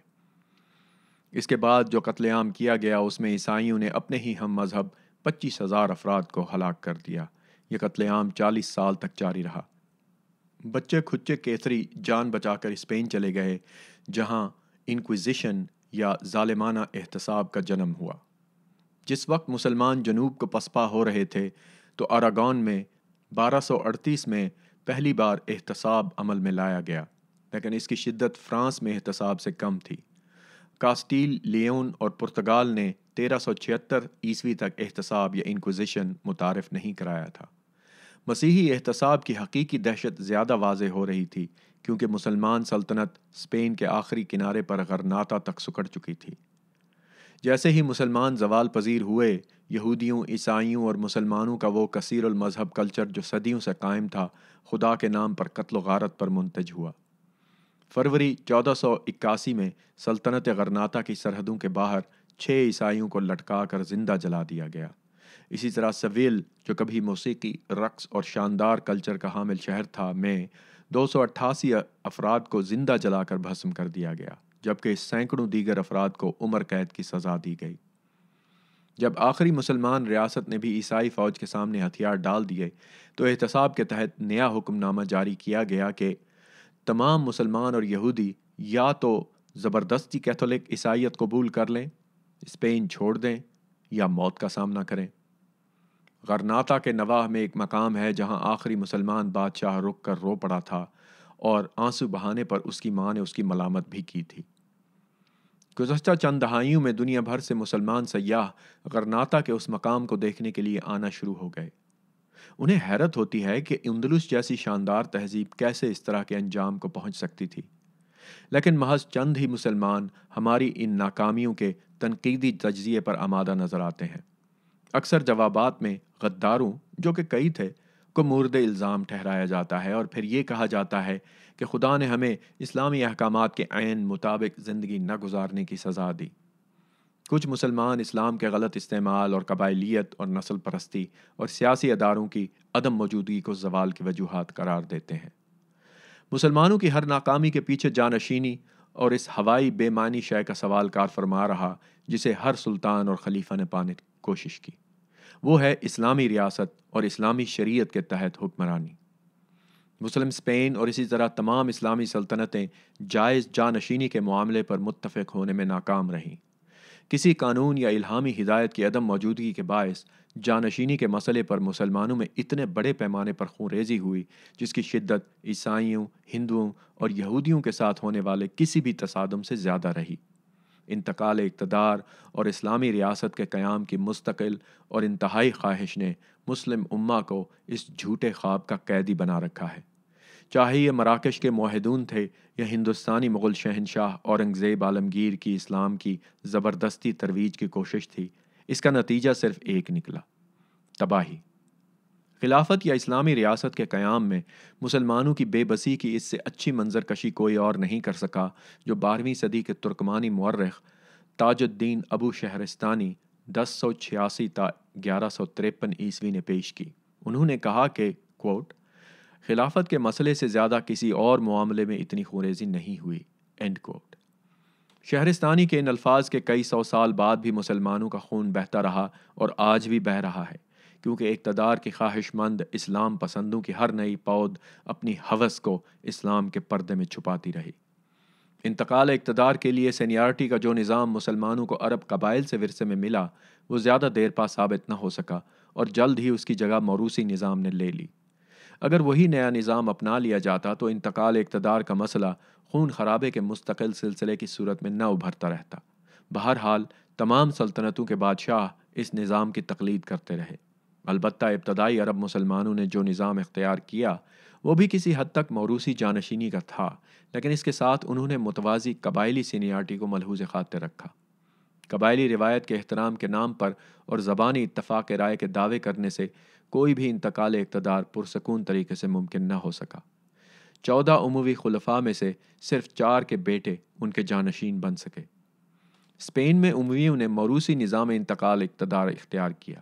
اس کے بعد جو قتل عام کیا گیا اس میں عیسائیوں نے اپنے ہی ہم مذہب 25,000 افراد کو ہلاک کر دیا۔ یہ قتل عام 40 سال تک جاری رہا۔ بچے کھچے کیتھری جان بچا کر اسپین چلے گئے، جہاں انکویزیشن یا ظالمانہ احتساب کا جنم ہوا۔ جس وقت مسلمان جنوب کو پسپا ہو رہے تھے تو اراگون میں 1238 میں پہلی بار احتساب عمل میں لایا گیا، لیکن اس کی شدت فرانس میں احتساب سے کم تھی۔ کاسٹیل، لیون اور پرتگال نے 1376 عیسوی تک احتساب یا انکوزیشن متعارف نہیں کرایا تھا۔ مسیحی احتساب کی حقیقی دہشت زیادہ واضح ہو رہی تھی کیونکہ مسلمان سلطنت اسپین کے آخری کنارے پر غرناطہ تک سکڑ چکی تھی۔ جیسے ہی مسلمان زوال پذیر ہوئے، یہودیوں، عیسائیوں اور مسلمانوں کا وہ کثیر المذہب کلچر جو صدیوں سے قائم تھا، خدا کے نام پر قتل و غارت پر منتج ہوا۔ فروری 1481 میں سلطنت غرناطہ کی سرحدوں کے باہر 6 عیسائیوں کو لٹکا کر زندہ جلا دیا گیا۔ اسی طرح سویل، جو کبھی موسیقی، رقص اور شاندار کلچر کا حامل شہر تھا، میں 288 افراد کو زندہ جلا کر بھسم کر دیا گیا، جبکہ سینکڑوں دیگر افراد کو عمر قید کی سزا دی گئی۔ جب آخری مسلمان ریاست نے بھی عیسائی فوج کے سامنے ہتھیار ڈال دیے تو احتساب کے تحت نیا حکم نامہ جاری کیا گیا کہ تمام مسلمان اور یہودی یا تو زبردستی کیتھولک عیسائیت قبول کر لیں، اسپین چھوڑ دیں یا موت کا سامنا کریں۔ غرناطہ کے نواح میں ایک مقام ہے جہاں آخری مسلمان بادشاہ رک کر رو پڑا تھا اور آنسو بہانے پر اس کی ماں نے اس کی ملامت بھی کی تھی۔ گزشتہ چند دہائیوں میں دنیا بھر سے مسلمان سیاح غرناطہ کے اس مقام کو دیکھنے کے لیے آنا شروع ہو گئے۔ انہیں حیرت ہوتی ہے کہ اندلس جیسی شاندار تہذیب کیسے اس طرح کے انجام کو پہنچ سکتی تھی، لیکن محض چند ہی مسلمان ہماری ان ناکامیوں کے تنقیدی تجزیے پر آمادہ نظر آتے ہیں۔ اکثر جوابات میں غداروں، جو کہ کئی تھے، کو مورد الزام ٹھہرایا جاتا ہے اور پھر یہ کہا جاتا ہے کہ خدا نے ہمیں اسلامی احکامات کے عین مطابق زندگی نہ گزارنے کی سزا دی۔ کچھ مسلمان اسلام کے غلط استعمال اور قبائلیت اور نسل پرستی اور سیاسی اداروں کی عدم موجودگی کو زوال کی وجوہات قرار دیتے ہیں۔ مسلمانوں کی ہر ناکامی کے پیچھے جانشینی اور اس ہوائی بے معنی شے کا سوال کار فرما رہا جسے ہر سلطان اور خلیفہ نے پانے کی کوشش کی، وہ ہے اسلامی ریاست اور اسلامی شریعت کے تحت حکمرانی۔ مسلم اسپین اور اسی طرح تمام اسلامی سلطنتیں جائز جانشینی کے معاملے پر متفق ہونے میں ناکام رہیں۔ کسی قانون یا الہامی ہدایت کی عدم موجودگی کے باعث جانشینی کے مسئلے پر مسلمانوں میں اتنے بڑے پیمانے پر خون ریزی ہوئی جس کی شدت عیسائیوں، ہندوؤں اور یہودیوں کے ساتھ ہونے والے کسی بھی تصادم سے زیادہ رہی۔ انتقال اقتدار اور اسلامی ریاست کے قیام کی مستقل اور انتہائی خواہش نے مسلم امہ کو اس جھوٹے خواب کا قیدی بنا رکھا ہے۔ چاہے یہ مراکش کے موحدون تھے یا ہندوستانی مغل شہنشاہ اورنگزیب عالمگیر کی اسلام کی زبردستی ترویج کی کوشش تھی، اس کا نتیجہ صرف ایک نکلا: تباہی۔ خلافت یا اسلامی ریاست کے قیام میں مسلمانوں کی بے بسی کی اس سے اچھی منظر کشی کوئی اور نہیں کر سکا جو 12ویں صدی کے ترکمانی مورخ تاج الدین ابو شہرستانی 1086 تا 1153 عیسوی نے پیش کی۔ انہوں نے کہا کہ کوٹ خلافت کے مسئلے سے زیادہ کسی اور معاملے میں اتنی خوریزی نہیں ہوئی، اینڈ کوٹ۔ شہرستانی کے ان الفاظ کے کئی سو سال بعد بھی مسلمانوں کا خون بہتا رہا اور آج بھی بہہ رہا ہے، کیونکہ اقتدار کی خواہش مند اسلام پسندوں کی ہر نئی پود اپنی ہوس کو اسلام کے پردے میں چھپاتی رہی۔ انتقال اقتدار کے لیے سینیارٹی کا جو نظام مسلمانوں کو عرب قبائل سے ورثے میں ملا وہ زیادہ دیر پا ثابت نہ ہو سکا اور جلد ہی اس کی جگہ موروثی نظام نے لے لی۔ اگر وہی نیا نظام اپنا لیا جاتا تو انتقال اقتدار کا مسئلہ خون خرابے کے مستقل سلسلے کی صورت میں نہ ابھرتا رہتا۔ بہرحال تمام سلطنتوں کے بادشاہ اس نظام کی تقلید کرتے رہے۔ البتہ ابتدائی عرب مسلمانوں نے جو نظام اختیار کیا وہ بھی کسی حد تک موروثی جانشینی کا تھا، لیکن اس کے ساتھ انہوں نے متوازی قبائلی سینیارٹی کو ملحوظ خاطر رکھا۔ قبائلی روایت کے احترام کے نام پر اور زبانی اتفاق رائے کے دعوے کرنے سے کوئی بھی انتقال اقتدار پرسکون طریقے سے ممکن نہ ہو سکا۔ 14 اموی خلفاء میں سے صرف 4 کے بیٹے ان کے جانشین بن سکے۔ اسپین میں امویوں نے موروثی نظام انتقال اقتدار اختیار کیا،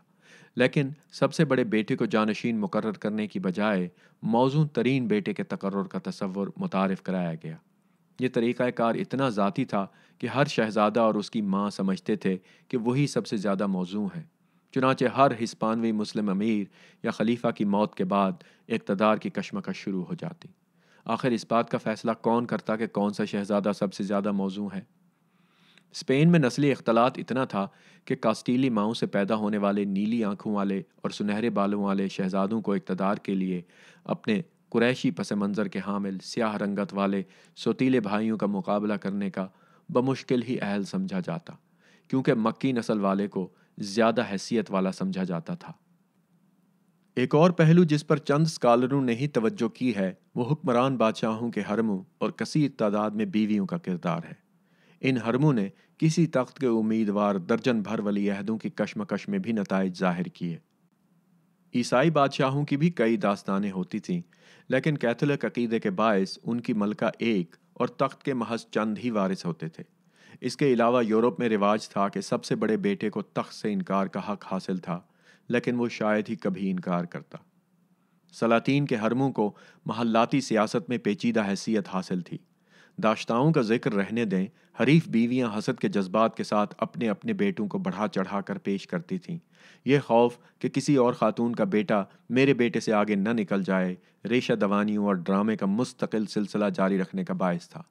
لیکن سب سے بڑے بیٹے کو جانشین مقرر کرنے کی بجائے موزوں ترین بیٹے کے تقرر کا تصور متعارف کرایا گیا۔ یہ طریقہ کار اتنا ذاتی تھا کہ ہر شہزادہ اور اس کی ماں سمجھتے تھے کہ وہی سب سے زیادہ موزوں ہے۔ چنانچہ ہر ہسپانوی مسلم امیر یا خلیفہ کی موت کے بعد اقتدار کی کشمکش شروع ہو جاتی۔ آخر اس بات کا فیصلہ کون کرتا کہ کون سا شہزادہ سب سے زیادہ موزوں ہے؟ اسپین میں نسلی اختلاط اتنا تھا کہ کاسٹیلی ماؤں سے پیدا ہونے والے نیلی آنکھوں والے اور سنہرے بالوں والے شہزادوں کو اقتدار کے لیے اپنے قریشی پس منظر کے حامل سیاہ رنگت والے سوتیلے بھائیوں کا مقابلہ کرنے کا بمشکل ہی اہل سمجھا جاتا، کیونکہ مکی نسل والے کو زیادہ حیثیت والا سمجھا جاتا تھا۔ ایک اور پہلو جس پر چند اسکالروں نے ہی توجہ کی ہے وہ حکمران بادشاہوں کے حرموں اور کثیر تعداد میں بیویوں کا کردار ہے۔ ان حرموں نے کسی تخت کے امیدوار درجن بھر ولی عہدوں کی کشمکش میں بھی نتائج ظاہر کیے۔ عیسائی بادشاہوں کی بھی کئی داستانیں ہوتی تھیں، لیکن کیتھولک عقیدے کے باعث ان کی ملکہ ایک اور تخت کے محض چند ہی وارث ہوتے تھے۔ اس کے علاوہ یورپ میں رواج تھا کہ سب سے بڑے بیٹے کو تخت سے انکار کا حق حاصل تھا، لیکن وہ شاید ہی کبھی انکار کرتا۔ سلاطین کے حرموں کو محلاتی سیاست میں پیچیدہ حیثیت حاصل تھی۔ داشتاؤں کا ذکر رہنے دیں، حریف بیویاں حسد کے جذبات کے ساتھ اپنے اپنے بیٹوں کو بڑھا چڑھا کر پیش کرتی تھیں۔ یہ خوف کہ کسی اور خاتون کا بیٹا میرے بیٹے سے آگے نہ نکل جائے، ریشہ دوانیوں اور ڈرامے کا مستقل سلسلہ جاری رکھنے کا باعث تھا۔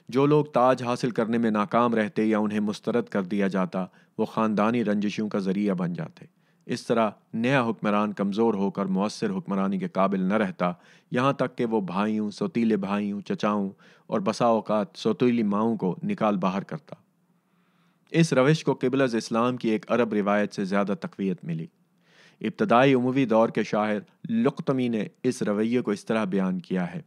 جو لوگ تاج حاصل کرنے میں ناکام رہتے یا انہیں مسترد کر دیا جاتا، وہ خاندانی رنجشوں کا ذریعہ بن جاتے۔ اس طرح نیا حکمران کمزور ہو کر مؤثر حکمرانی کے قابل نہ رہتا، یہاں تک کہ وہ بھائیوں، سوتیلے بھائیوں، چچاؤں اور بسا اوقات سوتیلی ماؤں کو نکال باہر کرتا۔ اس روش کو قبل از اسلام کی ایک عرب روایت سے زیادہ تقویت ملی۔ ابتدائی اموی دور کے شاعر لقطمی نے اس رویے کو اس طرح بیان کیا ہے: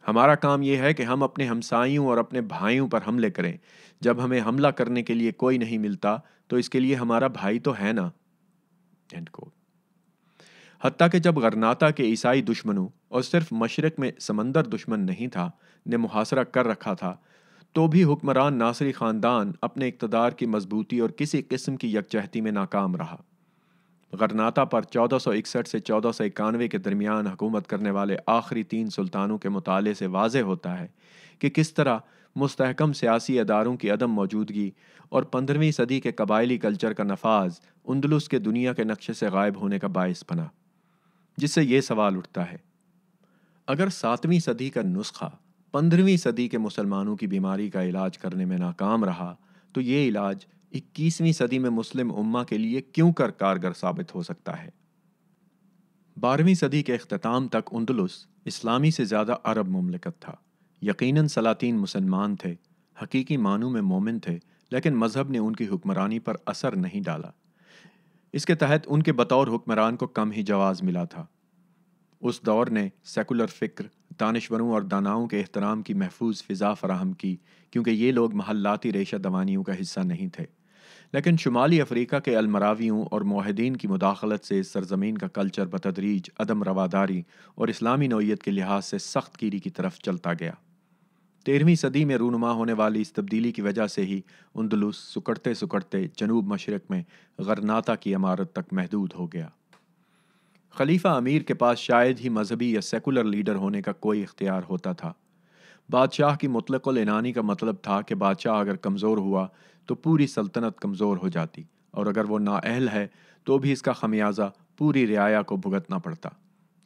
ہمارا کام یہ ہے کہ ہم اپنے ہمسائیوں اور اپنے بھائیوں پر حملے کریں۔ جب ہمیں حملہ کرنے کے لیے کوئی نہیں ملتا تو اس کے لیے ہمارا بھائی تو ہے نا۔ حتیٰ کہ جب غرناطہ کے عیسائی دشمنوں، اور صرف مشرق میں سمندر دشمن نہیں تھا، نے محاصرہ کر رکھا تھا، تو بھی حکمران ناصری خاندان اپنے اقتدار کی مضبوطی اور کسی قسم کی یکجہتی میں ناکام رہا۔ غرناطہ پر 1461 سے 1491 کے درمیان حکومت کرنے والے آخری 3 سلطانوں کے مطالعے سے واضح ہوتا ہے کہ کس طرح مستحکم سیاسی اداروں کی عدم موجودگی اور 15ویں صدی کے قبائلی کلچر کا نفاذ اندلس کے دنیا کے نقشے سے غائب ہونے کا باعث بنا۔ جس سے یہ سوال اٹھتا ہے، اگر 7ویں صدی کا نسخہ 15ویں صدی کے مسلمانوں کی بیماری کا علاج کرنے میں ناکام رہا، تو یہ علاج 21ویں صدی میں مسلم امہ کے لیے کیوں کارگر ثابت ہو سکتا ہے؟ 12ویں صدی کے اختتام تک اندلس اسلامی سے زیادہ عرب مملکت تھا۔ یقیناً سلاطین مسلمان تھے، حقیقی معنوں میں مومن تھے، لیکن مذہب نے ان کی حکمرانی پر اثر نہیں ڈالا۔ اس کے تحت ان کے بطور حکمران کو کم ہی جواز ملا تھا۔ اس دور نے سیکولر فکر، دانشوروں اور داناؤں کے احترام کی محفوظ فضا فراہم کی، کیونکہ یہ لوگ محلاتی ریشہ دوانیوں کا حصہ نہیں تھے۔ لیکن شمالی افریقہ کے المراویوں اور موحدین کی مداخلت سے اس سرزمین کا کلچر بتدریج عدم رواداری اور اسلامی نوعیت کے لحاظ سے سخت گیری کی طرف چلتا گیا۔ 13ویں صدی میں رونما ہونے والی اس تبدیلی کی وجہ سے ہی اندلس سکڑتے سکڑتے جنوب مشرق میں غرناطہ کی عمارت تک محدود ہو گیا۔ خلیفہ امیر کے پاس شاید ہی مذہبی یا سیکولر لیڈر ہونے کا کوئی اختیار ہوتا تھا۔ بادشاہ کی مطلق العنانی کا مطلب تھا کہ بادشاہ اگر کمزور ہوا تو پوری سلطنت کمزور ہو جاتی، اور اگر وہ نااہل ہے تو بھی اس کا خمیازہ پوری رعایا کو بھگتنا پڑتا۔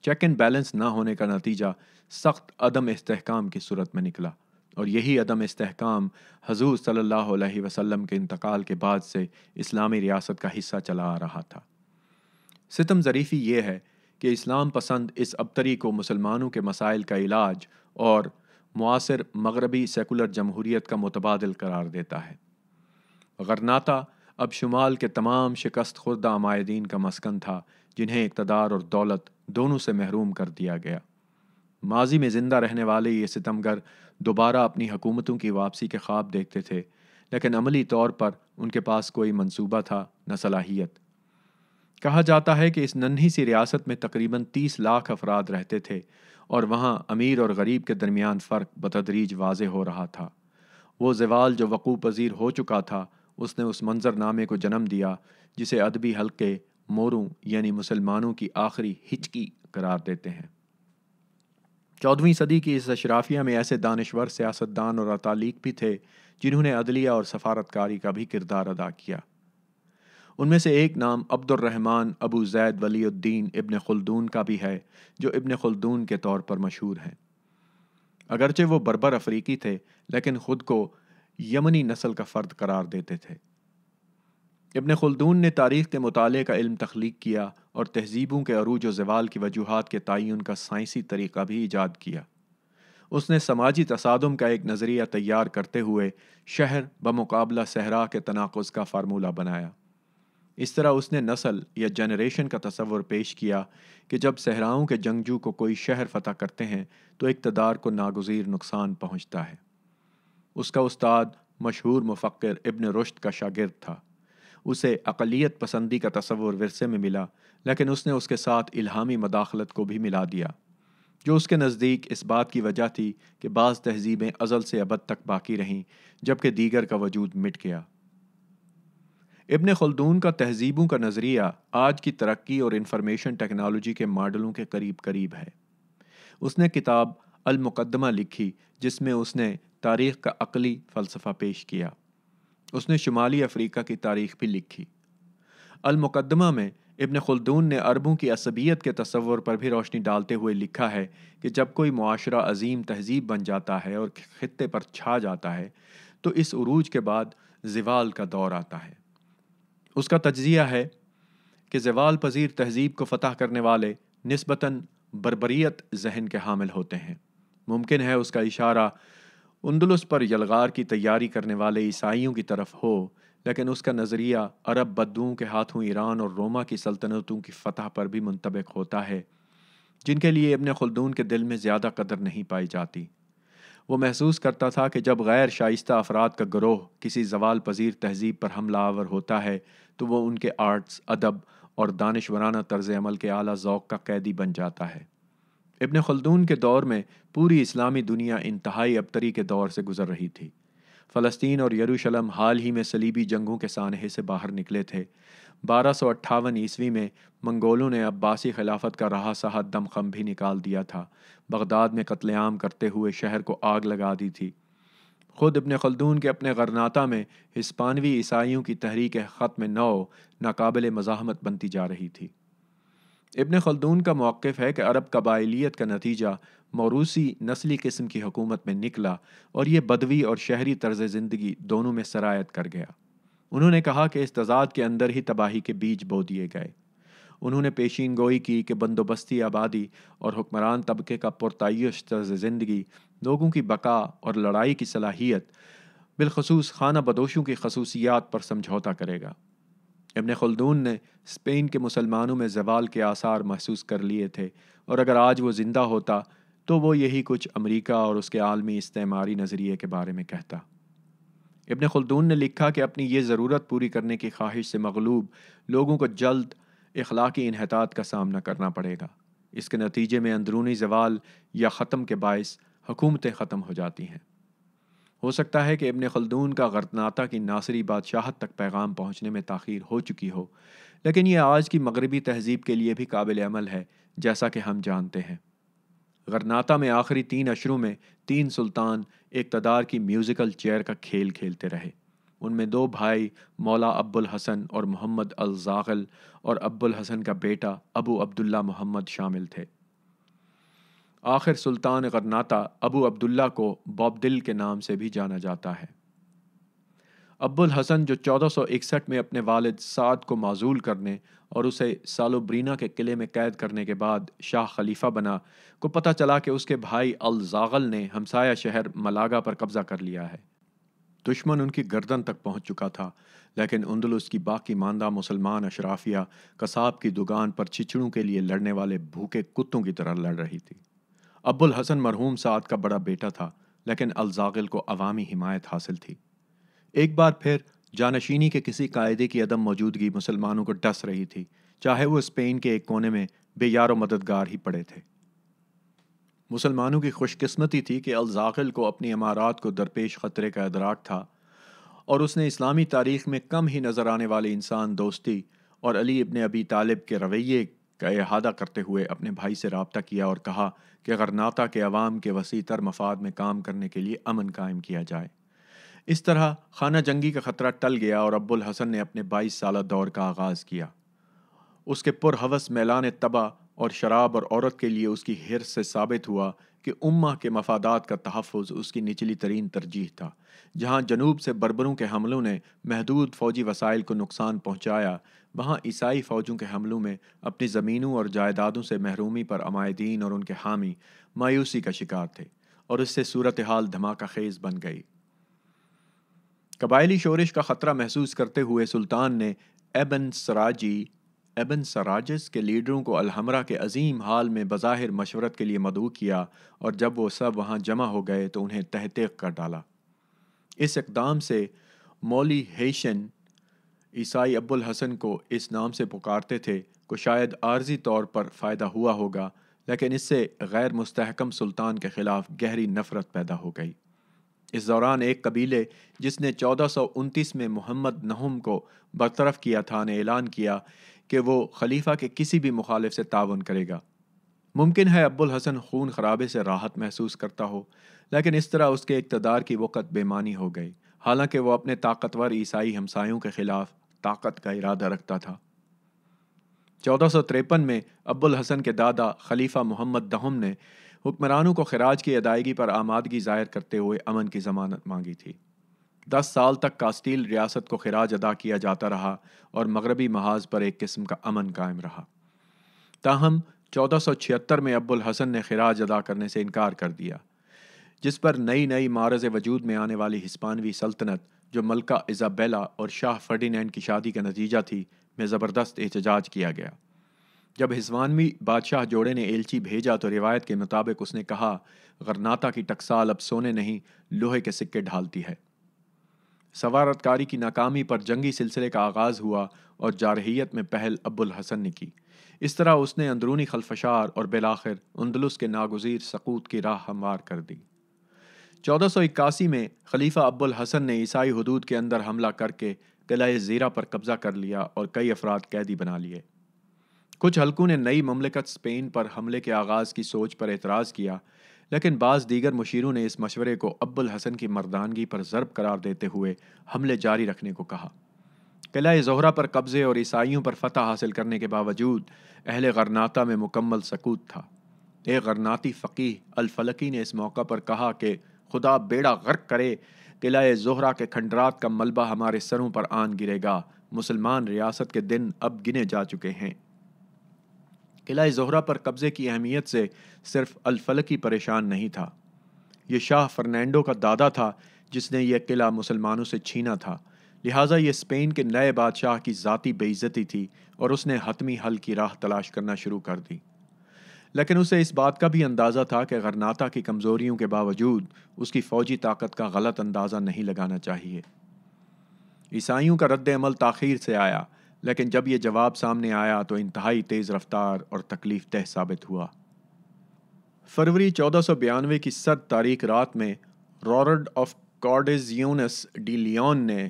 چیک اینڈ بیلنس نہ ہونے کا نتیجہ سخت عدم استحکام کی صورت میں نکلا، اور یہی عدم استحکام حضور صلی اللہ علیہ وسلم کے انتقال کے بعد سے اسلامی ریاست کا حصہ چلا آ رہا تھا۔ ستم ظریفی یہ ہے کہ اسلام پسند اس ابتری کو مسلمانوں کے مسائل کا علاج اور معاصر مغربی سیکولر جمہوریت کا متبادل قرار دیتا ہے۔ غرناطہ اب شمال کے تمام شکست خوردہ عمائدین کا مسکن تھا، جنہیں اقتدار اور دولت دونوں سے محروم کر دیا گیا۔ ماضی میں زندہ رہنے والے یہ ستمگر دوبارہ اپنی حکومتوں کی واپسی کے خواب دیکھتے تھے، لیکن عملی طور پر ان کے پاس کوئی منصوبہ تھا نہ صلاحیت۔ کہا جاتا ہے کہ اس ننھی سی ریاست میں تقریباً 30 لاکھ افراد رہتے تھے، اور وہاں امیر اور غریب کے درمیان فرق بتدریج واضح ہو رہا تھا۔ وہ زوال جو وقوع پذیر ہو چکا تھا، اس نے اس منظر نامے کو جنم دیا جسے ادبی حلقے موروں یعنی مسلمانوں کی آخری ہچکی قرار دیتے ہیں۔ 14ویں صدی کی اس اشرافیہ میں ایسے دانشور، سیاستدان اور اتالیق بھی تھے جنہوں نے عدلیہ اور سفارتکاری کا بھی کردار ادا کیا۔ ان میں سے ایک نام عبد الرحمن ابو زید ولی الدین ابن خلدون کا بھی ہے، جو ابن خلدون کے طور پر مشہور ہیں۔ اگرچہ وہ بربر افریقی تھے، لیکن خود کو یمنی نسل کا فرد قرار دیتے تھے۔ ابن خلدون نے تاریخ کے مطالعے کا علم تخلیق کیا اور تہذیبوں کے عروج و زوال کی وجوہات کے تعین کا سائنسی طریقہ بھی ایجاد کیا۔ اس نے سماجی تصادم کا ایک نظریہ تیار کرتے ہوئے شہر بمقابلہ صحرا کے تناقض کا فارمولہ بنایا۔ اس طرح اس نے نسل یا جنریشن کا تصور پیش کیا کہ جب صحراؤں کے جنگجو کو کوئی شہر فتح کرتے ہیں تو اقتدار کو ناگزیر نقصان پہنچتا ہے۔ اس کا استاد مشہور مفکر ابن رشد کا شاگرد تھا۔ اسے اقلیت پسندی کا تصور ورثے میں ملا، لیکن اس نے اس کے ساتھ الہامی مداخلت کو بھی ملا دیا، جو اس کے نزدیک اس بات کی وجہ تھی کہ بعض تہذیبیں ازل سے ابد تک باقی رہیں جبکہ دیگر کا وجود مٹ گیا۔ ابن خلدون کا تہذیبوں کا نظریہ آج کی ترقی اور انفارمیشن ٹیکنالوجی کے ماڈلوں کے قریب قریب ہے۔ اس نے کتاب المقدمہ لکھی جس میں اس نے تاریخ کا عقلی فلسفہ پیش کیا۔ اس نے شمالی افریقہ کی تاریخ بھی لکھی۔ المقدمہ میں ابن خلدون نے عربوں کی عصبیت کے تصور پر بھی روشنی ڈالتے ہوئے لکھا ہے کہ جب کوئی معاشرہ عظیم تہذیب بن جاتا ہے اور خطے پر چھا جاتا ہے تو اس عروج کے بعد زوال کا دور آتا ہے۔ اس کا تجزیہ ہے کہ زوال پذیر تہذیب کو فتح کرنے والے نسبتاً بربریت ذہن کے حامل ہوتے ہیں۔ ممکن ہے اس کا اشارہ اندلس پر یلغار کی تیاری کرنے والے عیسائیوں کی طرف ہو، لیکن اس کا نظریہ عرب بدوؤں کے ہاتھوں ایران اور روما کی سلطنتوں کی فتح پر بھی منطبق ہوتا ہے، جن کے لیے ابن خلدون کے دل میں زیادہ قدر نہیں پائی جاتی۔ وہ محسوس کرتا تھا کہ جب غیر شائستہ افراد کا گروہ کسی زوال پذیر تہذیب پر حملہ آور ہوتا ہے تو وہ ان کے آرٹس، ادب اور دانشورانہ طرز عمل کے اعلیٰ ذوق کا قیدی بن جاتا ہے۔ ابن خلدون کے دور میں پوری اسلامی دنیا انتہائی ابتری کے دور سے گزر رہی تھی۔ فلسطین اور یروشلم حال ہی میں صلیبی جنگوں کے سانحے سے باہر نکلے تھے۔ 1258 عیسوی میں منگولوں نے عباسی خلافت کا رہا سہا دمخم بھی نکال دیا تھا، بغداد میں قتل عام کرتے ہوئے شہر کو آگ لگا دی تھی۔ خود ابن خلدون کے اپنے غرناطہ میں ہسپانوی عیسائیوں کی تحریک ختم نو ناقابل مزاحمت بنتی جا رہی تھی۔ ابن خلدون کا موقف ہے کہ عرب قبائلیت کا نتیجہ موروثی نسلی قسم کی حکومت میں نکلا اور یہ بدوی اور شہری طرز زندگی دونوں میں سرایت کر گیا۔ انہوں نے کہا کہ اس تضاد کے اندر ہی تباہی کے بیج بو دیے گئے۔ انہوں نے پیشین گوئی کی کہ بندوبستی آبادی اور حکمران طبقے کا پرتعیش طرز زندگی لوگوں کی بقا اور لڑائی کی صلاحیت، بالخصوص خانہ بدوشوں کی خصوصیات پر سمجھوتا کرے گا۔ ابن خلدون نے اسپین کے مسلمانوں میں زوال کے آثار محسوس کر لیے تھے، اور اگر آج وہ زندہ ہوتا تو وہ یہی کچھ امریکہ اور اس کے عالمی استعماری نظریے کے بارے میں کہتا۔ ابن خلدون نے لکھا کہ اپنی یہ ضرورت پوری کرنے کی خواہش سے مغلوب لوگوں کو جلد اخلاقی انحطاط کا سامنا کرنا پڑے گا۔ اس کے نتیجے میں اندرونی زوال یا ختم کے باعث حکومتیں ختم ہو جاتی ہیں۔ ہو سکتا ہے کہ ابن خلدون کا غرناطہ کی ناصری بادشاہت تک پیغام پہنچنے میں تاخیر ہو چکی ہو، لیکن یہ آج کی مغربی تہذیب کے لیے بھی قابل عمل ہے، جیسا کہ ہم جانتے ہیں۔ غرناطہ میں آخری 3 اشروں میں 3 سلطان اقتدار کی میوزیکل چیئر کا کھیل کھیلتے رہے۔ ان میں 2 بھائی مولا ابو الحسن اور محمد الزاغل اور ابو الحسن کا بیٹا ابو عبداللہ محمد شامل تھے۔ آخر سلطان غرناطہ ابو عبداللہ کو بوبدل کے نام سے بھی جانا جاتا ہے۔ ابو الحسن جو 1461 میں اپنے والد سعد کو معزول کرنے اور اسے سالوبرینا کے قلعے میں قید کرنے کے بعد شاہ خلیفہ بنا، کو پتہ چلا کہ اس کے بھائی الزاغل نے ہمسایہ شہر ملاگا پر قبضہ کر لیا ہے۔ دشمن ان کی گردن تک پہنچ چکا تھا، لیکن اندلس کی باقی ماندہ مسلمان اشرافیہ قصاب کی دکان پر چھچڑوں کے لیے لڑنے والے بھوکے کتوں کی طرح لڑ رہی تھی۔ ابو الحسن مرحوم سعد کا بڑا بیٹا تھا، لیکن الزاغل کو عوامی حمایت حاصل تھی۔ ایک بار پھر جانشینی کے کسی قاعدے کی عدم موجودگی مسلمانوں کو ڈس رہی تھی، چاہے وہ اسپین کے ایک کونے میں بے یار و مددگار ہی پڑے تھے۔ مسلمانوں کی خوش قسمتی تھی کہ الزاغل کو اپنی امارات کو درپیش خطرے کا ادراک تھا، اور اس نے اسلامی تاریخ میں کم ہی نظر آنے والے انسان دوستی اور علی ابن ابی طالب کے رویے کا احاطہ کرتے ہوئے اپنے بھائی سے رابطہ کیا اور کہا کہ غرناطہ کے عوام کے وسیع تر مفاد میں کام کرنے کے لیے امن قائم کیا جائے۔ اس طرح خانہ جنگی کا خطرہ ٹل گیا اور ابو الحسن نے اپنے 22 سالہ دور کا آغاز کیا۔ اس کے پرہوس میلان طبع اور شراب اور عورت کے لیے اس کی حرص سے ثابت ہوا کہ امہ کے مفادات کا تحفظ اس کی نچلی ترین ترجیح تھا۔ جہاں جنوب سے بربروں کے حملوں نے محدود فوجی وسائل کو نقصان پہنچایا، وہاں عیسائی فوجوں کے حملوں میں اپنی زمینوں اور جائیدادوں سے محرومی پر عمائدین اور ان کے حامی مایوسی کا شکار تھے، اور اس سے صورتحال دھماکہ خیز بن گئی۔ قبائلی شورش کا خطرہ محسوس کرتے ہوئے سلطان نے ابن سراجس کے لیڈروں کو الحمرا کے عظیم ہال میں بظاہر مشورت کے لیے مدعو کیا، اور جب وہ سب وہاں جمع ہو گئے تو انہیں تحقیق کر ڈالا۔ اس اقدام سے مولی ہیشن، عیسائی ابو الحسن کو اس نام سے پکارتے تھے، کو شاید عارضی طور پر فائدہ ہوا ہوگا، لیکن اس سے غیر مستحکم سلطان کے خلاف گہری نفرت پیدا ہو گئی۔ اس دوران ایک قبیلے جس نے 1429 میں محمد نہم کو برطرف کیا تھا نے اعلان کیا کہ وہ خلیفہ کے کسی بھی مخالف سے تعاون کرے گا۔ ممکن ہے ابو الحسن خون خرابے سے راحت محسوس کرتا ہو، لیکن اس طرح اس کے اقتدار کی وقت بے معنی ہو گئی، حالانکہ وہ اپنے طاقتور عیسائی ہمسایوں کے خلاف طاقت کا ارادہ رکھتا تھا۔ 1453 میں ابو الحسن کے دادا خلیفہ محمد دہم نے حکمرانوں کو خراج کی ادائیگی پر آمادگی ظاہر کرتے ہوئے امن کی ضمانت مانگی تھی۔ 10 سال تک کاسٹیل ریاست کو خراج ادا کیا جاتا رہا اور مغربی محاذ پر ایک قسم کا امن قائم رہا۔ تاہم 1476 میں ابو الحسن نے خراج ادا کرنے سے انکار کر دیا، جس پر نئی معرض وجود میں آنے والی ہسپانوی سلطنت، جو ملکہ ایزابیلا اور شاہ فرڈینینڈ کی شادی کا نتیجہ تھی، میں زبردست احتجاج کیا گیا۔ جب ہسپانوی بادشاہ جوڑے نے ایلچی بھیجا تو روایت کے مطابق اس نے کہا، غرناطہ کی ٹکسال اب سونے نہیں، لوہے کے سکے ڈھالتی ہے۔ سفارتکاری کی ناکامی پر جنگی سلسلے کا آغاز ہوا اور جارحیت میں پہل ابو الحسن نے کی۔ اس طرح اس نے اندرونی خلفشار اور بالآخر اندلس کے ناگزیر سقوط کی راہ ہموار کر دی۔ 1481 میں خلیفہ ابو الحسن نے عیسائی حدود کے اندر حملہ کر کے قلعہ زیرہ پر قبضہ کر لیا اور کئی افراد قیدی بنا لیے۔ کچھ حلقوں نے نئی مملکت اسپین پر حملے کے آغاز کی سوچ پر اعتراض کیا، لیکن بعض دیگر مشیروں نے اس مشورے کو ابو الحسن کی مردانگی پر ضرب قرار دیتے ہوئے حملے جاری رکھنے کو کہا۔ قلعہ زہرہ پر قبضے اور عیسائیوں پر فتح حاصل کرنے کے باوجود اہل غرناطہ میں مکمل سکوت تھا۔ ایک غرناطی فقیہ الفلکی نے اس موقع پر کہا کہ خدا بیڑا غرق کرے، قلعہ زہرہ کے کھنڈرات کا ملبہ ہمارے سروں پر آن گرے گا، مسلمان ریاست کے دن اب گنے جا چکے ہیں۔ قلعہ زہرہ پر قبضے کی اہمیت سے صرف الفلکی پریشان نہیں تھا، یہ شاہ فرنینڈو کا دادا تھا جس نے یہ قلعہ مسلمانوں سے چھینا تھا، لہٰذا یہ اسپین کے نئے بادشاہ کی ذاتی بے عزتی تھی اور اس نے حتمی حل کی راہ تلاش کرنا شروع کر دی۔ لیکن اسے اس بات کا بھی اندازہ تھا کہ غرناطہ کی کمزوریوں کے باوجود اس کی فوجی طاقت کا غلط اندازہ نہیں لگانا چاہیے۔ عیسائیوں کا رد عمل تاخیر سے آیا، لیکن جب یہ جواب سامنے آیا تو انتہائی تیز رفتار اور تکلیف دہ ثابت ہوا۔ فروری 1492 کی سرد تاریک رات میں رورڈ آف کارڈیزیونس ڈی لیون نے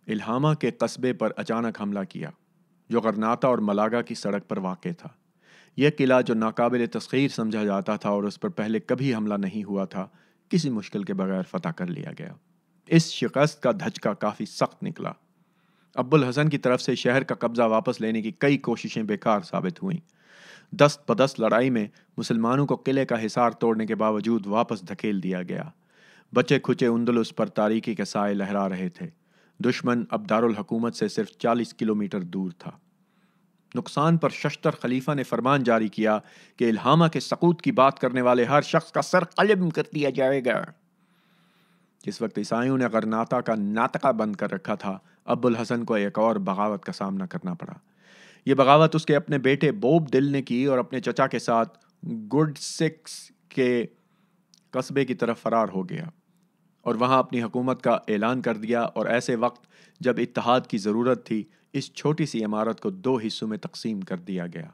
الہاما کے قصبے پر اچانک حملہ کیا، جو غرناطہ اور ملاگا کی سڑک پر واقع تھا۔ یہ قلعہ جو ناقابل تسخیر سمجھا جاتا تھا اور اس پر پہلے کبھی حملہ نہیں ہوا تھا، کسی مشکل کے بغیر فتح کر لیا گیا۔ اس شکست کا دھچکا کافی سخت نکلا۔ ابو الحسن کی طرف سے شہر کا قبضہ واپس لینے کی کئی کوششیں بیکار ثابت ہوئیں۔ دست بدست لڑائی میں مسلمانوں کو قلعے کا حصار توڑنے کے باوجود واپس دھکیل دیا گیا۔ بچے کھچے اندلس پر تاریکی کے سائے لہرا رہے تھے۔ دشمن اب دارالحکومت سے صرف 40 کلومیٹر دور تھا۔ نقصان پر ششتر خلیفہ نے فرمان جاری کیا کہ الہاما کے سقوط کی بات کرنے والے ہر شخص کا سر قلم کر دیا جائے گا۔ جس وقت عیسائیوں نے غرناطہ کا ناطقہ بند کر رکھا تھا، ابو الحسن کو ایک اور بغاوت کا سامنا کرنا پڑا۔ یہ بغاوت اس کے اپنے بیٹے بوب دل نے کی اور اپنے چچا کے ساتھ گڈ سکس کے قصبے کی طرف فرار ہو گیا اور وہاں اپنی حکومت کا اعلان کر دیا، اور ایسے وقت جب اتحاد کی ضرورت تھی اس چھوٹی سی عمارت کو 2 حصوں میں تقسیم کر دیا گیا۔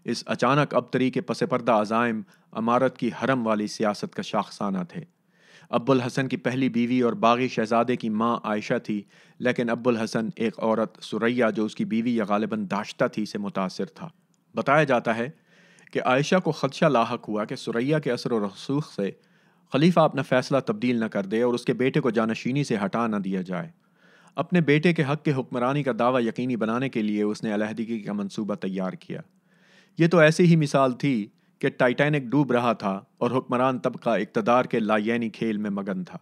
اس اچانک ابتری کے پس پردہ عزائم عمارت کی حرم والی سیاست کا شاخسانہ تھے۔ ابو الحسن کی پہلی بیوی اور باغی شہزادے کی ماں عائشہ تھی، لیکن ابو الحسن ایک عورت سریہ جو اس کی بیوی یا غالباً داشتہ تھی سے متاثر تھا۔ بتایا جاتا ہے کہ عائشہ کو خدشہ لاحق ہوا کہ سریہ کے اثر و رسوخ سے خلیفہ اپنا فیصلہ تبدیل نہ کر دے اور اس کے بیٹے کو جانشینی سے ہٹا نہ دیا جائے۔ اپنے بیٹے کے حق کے حکمرانی کا دعویٰ یقینی بنانے کے لیے اس نے علیحدگی کا منصوبہ تیار کیا۔ یہ تو ایسی ہی مثال تھی کہ ٹائٹینک ڈوب رہا تھا اور حکمران طبقہ اقتدار کے لایعنی کھیل میں مگن تھا۔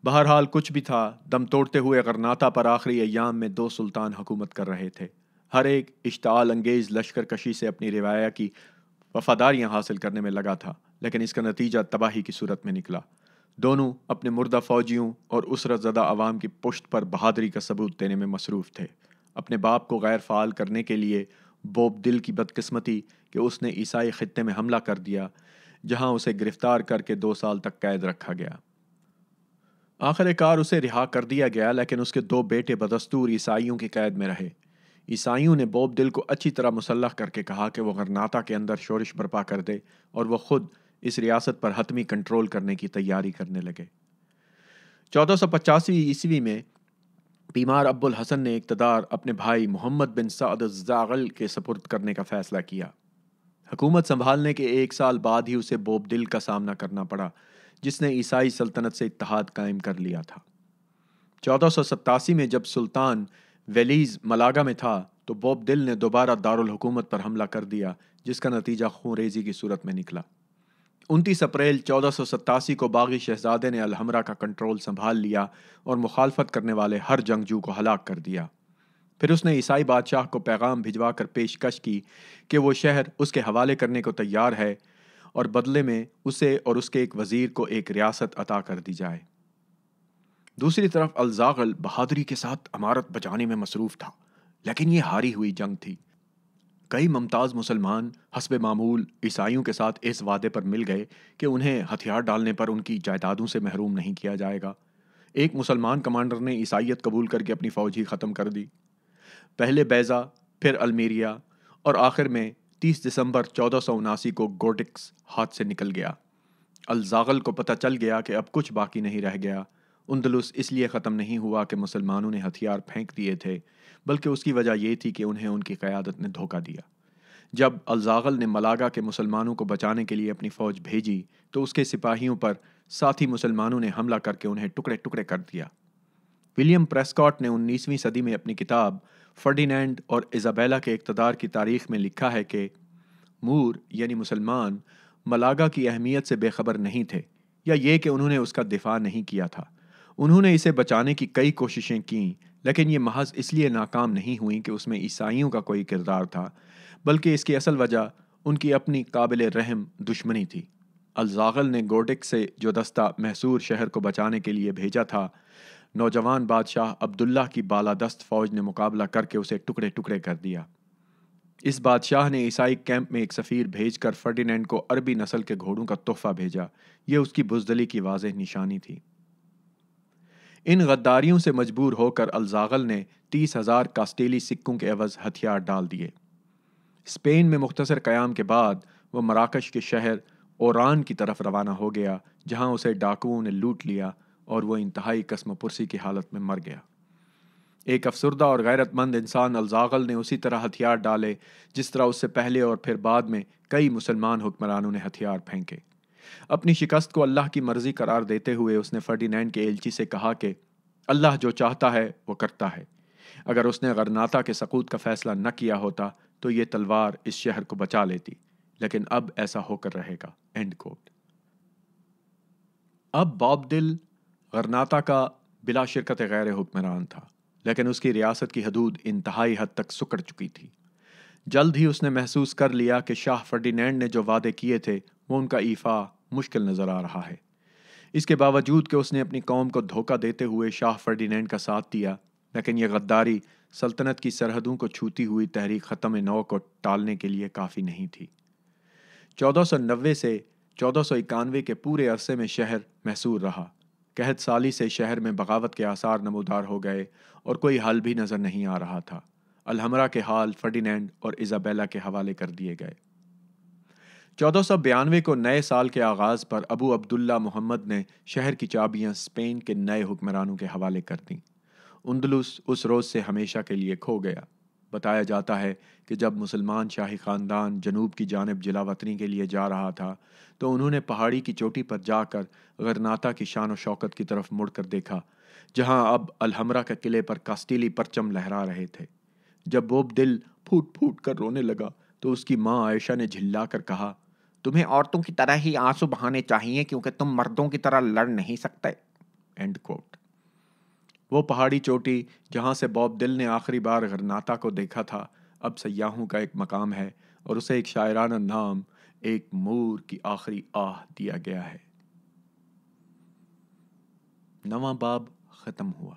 بہرحال کچھ بھی تھا، دم توڑتے ہوئے غرناطہ پر آخری ایام میں 2 سلطان حکومت کر رہے تھے۔ ہر ایک اشتعال انگیز لشکر کشی سے اپنی روایہ کی وفاداریاں حاصل کرنے میں لگا تھا، لیکن اس کا نتیجہ تباہی کی صورت میں نکلا۔ دونوں اپنے مردہ فوجیوں اور اسرت زدہ عوام کی پشت پر بہادری کا ثبوت دینے میں مصروف تھے۔ اپنے باپ کو غیر فعال کرنے کے لیے بوب دل کی بدقسمتی کہ اس نے عیسائی خطے میں حملہ کر دیا، جہاں اسے گرفتار کر کے 2 سال تک قید رکھا گیا۔ آخر کار اسے رہا کر دیا گیا، لیکن اس کے 2 بیٹے بدستور عیسائیوں کی قید میں رہے۔ عیسائیوں نے بوب دل کو اچھی طرح مسلح کر کے کہا کہ وہ غرناطہ کے اندر شورش برپا کر دے اور وہ خود اس ریاست پر حتمی کنٹرول کرنے کی تیاری کرنے لگے۔ 1485 میں بیمار ابو الحسن نے اقتدار اپنے بھائی محمد بن سعد الزاغل کے سپرد کرنے کا فیصلہ کیا۔ حکومت سنبھالنے کے 1 سال بعد ہی اسے بوب دل کا سامنا کرنا پڑا، جس نے عیسائی سلطنت سے اتحاد قائم کر لیا تھا۔ 1487 میں جب سلطان ویلیز ملاگا میں تھا تو بوب دل نے دوبارہ دارالحکومت پر حملہ کر دیا، جس کا نتیجہ خونریزی کی صورت میں نکلا۔ 29 اپریل 1487 کو باغی شہزادے نے الحمرا کا کنٹرول سنبھال لیا اور مخالفت کرنے والے ہر جنگجو کو ہلاک کر دیا۔ پھر اس نے عیسائی بادشاہ کو پیغام بھجوا کر پیشکش کی کہ وہ شہر اس کے حوالے کرنے کو تیار ہے اور بدلے میں اسے اور اس کے ایک وزیر کو ایک ریاست عطا کر دی جائے۔ دوسری طرف الزاغل بہادری کے ساتھ امارت بچانے میں مصروف تھا، لیکن یہ ہاری ہوئی جنگ تھی۔ کئی ممتاز مسلمان حسب معمول عیسائیوں کے ساتھ اس وعدے پر مل گئے کہ انہیں ہتھیار ڈالنے پر ان کی جائیدادوں سے محروم نہیں کیا جائے گا۔ ایک مسلمان کمانڈر نے عیسائیت قبول کر کے اپنی فوج ہی ختم کر دی۔ پہلے بیضا، پھر المیریا اور آخر میں 30 دسمبر 1479 کو گورڈکس ہاتھ سے نکل گیا۔ الزاغل کو پتہ چل گیا کہ اب کچھ باقی نہیں رہ گیا۔ اندلس اس لیے ختم نہیں ہوا کہ مسلمانوں نے ہتھیار پھینک دیے تھے، بلکہ اس کی وجہ یہ تھی کہ انہیں ان کی قیادت نے دھوکہ دیا۔ جب الزاغل نے ملاگا کے مسلمانوں کو بچانے کے لیے اپنی فوج بھیجی تو اس کے سپاہیوں پر ساتھی مسلمانوں نے حملہ کر کے انہیں ٹکڑے ٹکڑے کر دیا۔ ولیم پریسکاٹ نے 19ویں صدی میں اپنی کتاب فرڈینینڈ اور ایزابیلا کے اقتدار کی تاریخ میں لکھا ہے کہ مور یعنی مسلمان ملاگا کی اہمیت سے بے خبر نہیں تھے، یا یہ کہ انہوں نے اس کا دفاع نہیں کیا تھا۔ انہوں نے اسے بچانے کی کئی کوششیں کیں، لیکن یہ محض اس لیے ناکام نہیں ہوئیں کہ اس میں عیسائیوں کا کوئی کردار تھا، بلکہ اس کی اصل وجہ ان کی اپنی قابل رحم دشمنی تھی۔ الزاغل نے گورڈک سے جو دستہ محصور شہر کو بچانے کے لیے بھیجا تھا، نوجوان بادشاہ عبداللہ کی بالادست فوج نے مقابلہ کر کے اسے ٹکڑے ٹکڑے کر دیا۔ اس بادشاہ نے عیسائی کیمپ میں ایک سفیر بھیج کر فرڈینینڈ کو عربی نسل کے گھوڑوں کا تحفہ بھیجا۔ یہ اس کی بزدلی کی واضح نشانی تھی۔ ان غداریوں سے مجبور ہو کر الزاغل نے 30,000 کاسٹیلی سکوں کے عوض ہتھیار ڈال دیے۔ اسپین میں مختصر قیام کے بعد وہ مراکش کے شہر اوران کی طرف روانہ ہو گیا، جہاں اسے ڈاکوؤں نے لوٹ لیا اور وہ انتہائی قسم پرسی کی حالت میں مر گیا۔ ایک افسردہ اور غیرت مند انسان الزاغل نے اسی طرح ہتھیار ڈالے جس طرح اس سے پہلے اور پھر بعد میں کئی مسلمان حکمرانوں نے ہتھیار پھینکے۔ اپنی شکست کو اللہ کی مرضی قرار دیتے ہوئے اس نے فرڈینینڈ کے ایلچی سے کہا کہ اللہ جو چاہتا ہے وہ کرتا ہے۔ اگر اس نے غرناطہ کے سقوط کا فیصلہ نہ کیا ہوتا تو یہ تلوار اس شہر کو بچا لیتی، لیکن اب ایسا ہو کر رہے گا۔ And quote. اب بوب دل غرناطہ کا بلا شرکت غیر حکمران تھا، لیکن اس کی ریاست کی حدود انتہائی حد تک سکڑ چکی تھی۔ جلد ہی اس نے محسوس کر لیا کہ شاہ فرڈینینڈ نے جو وعدے کیے تھے وہ ان کا ایفا مشکل نظر آ رہا ہے۔ اس کے باوجود کہ اس نے اپنی قوم کو دھوکہ دیتے ہوئے شاہ فرڈینینڈ کا ساتھ دیا، لیکن یہ غداری سلطنت کی سرحدوں کو چھوتی ہوئی تحریک ختم نو کو ٹالنے کے لیے کافی نہیں تھی۔ 1490 سے 1491 کے پورے عرصے میں شہر محصور رہا۔ قحط سالی سے شہر میں بغاوت کے آثار نمودار ہو گئے اور کوئی حل بھی نظر نہیں آ رہا تھا۔ الحمرا کے حال فرڈینینڈ اور ایزابیلا کے حوالے کر دیے گئے۔ 1492 کو نئے سال کے آغاز پر ابو عبداللہ محمد نے شہر کی چابیاں اسپین کے نئے حکمرانوں کے حوالے کر دیں۔ اندلس اس روز سے ہمیشہ کے لیے کھو گیا۔ بتایا جاتا ہے کہ جب مسلمان شاہی خاندان جنوب کی جانب جلا وطنی کے لیے جا رہا تھا تو انہوں نے پہاڑی کی چوٹی پر جا کر غرناطہ کی شان و شوکت کی طرف مڑ کر دیکھا، جہاں اب الحمرا کے قلعے پر کاسٹیلی پرچم لہرا رہے تھے۔ جب بوب دل پھوٹ پھوٹ کر رونے لگا تو اس کی ماں عائشہ نے جھلا کر کہا، تمہیں عورتوں کی طرح ہی آنسو بہانے چاہیے کیونکہ تم مردوں کی طرح لڑ نہیں سکتے۔ End quote. وہ پہاڑی چوٹی جہاں سے باب دل نے آخری بار غرناطہ کو دیکھا تھا اب سیاحوں کا ایک مقام ہے اور اسے ایک شاعرانہ نام، ایک مور کی آخری آہ دیا گیا ہے۔ 9واں باب ختم ہوا۔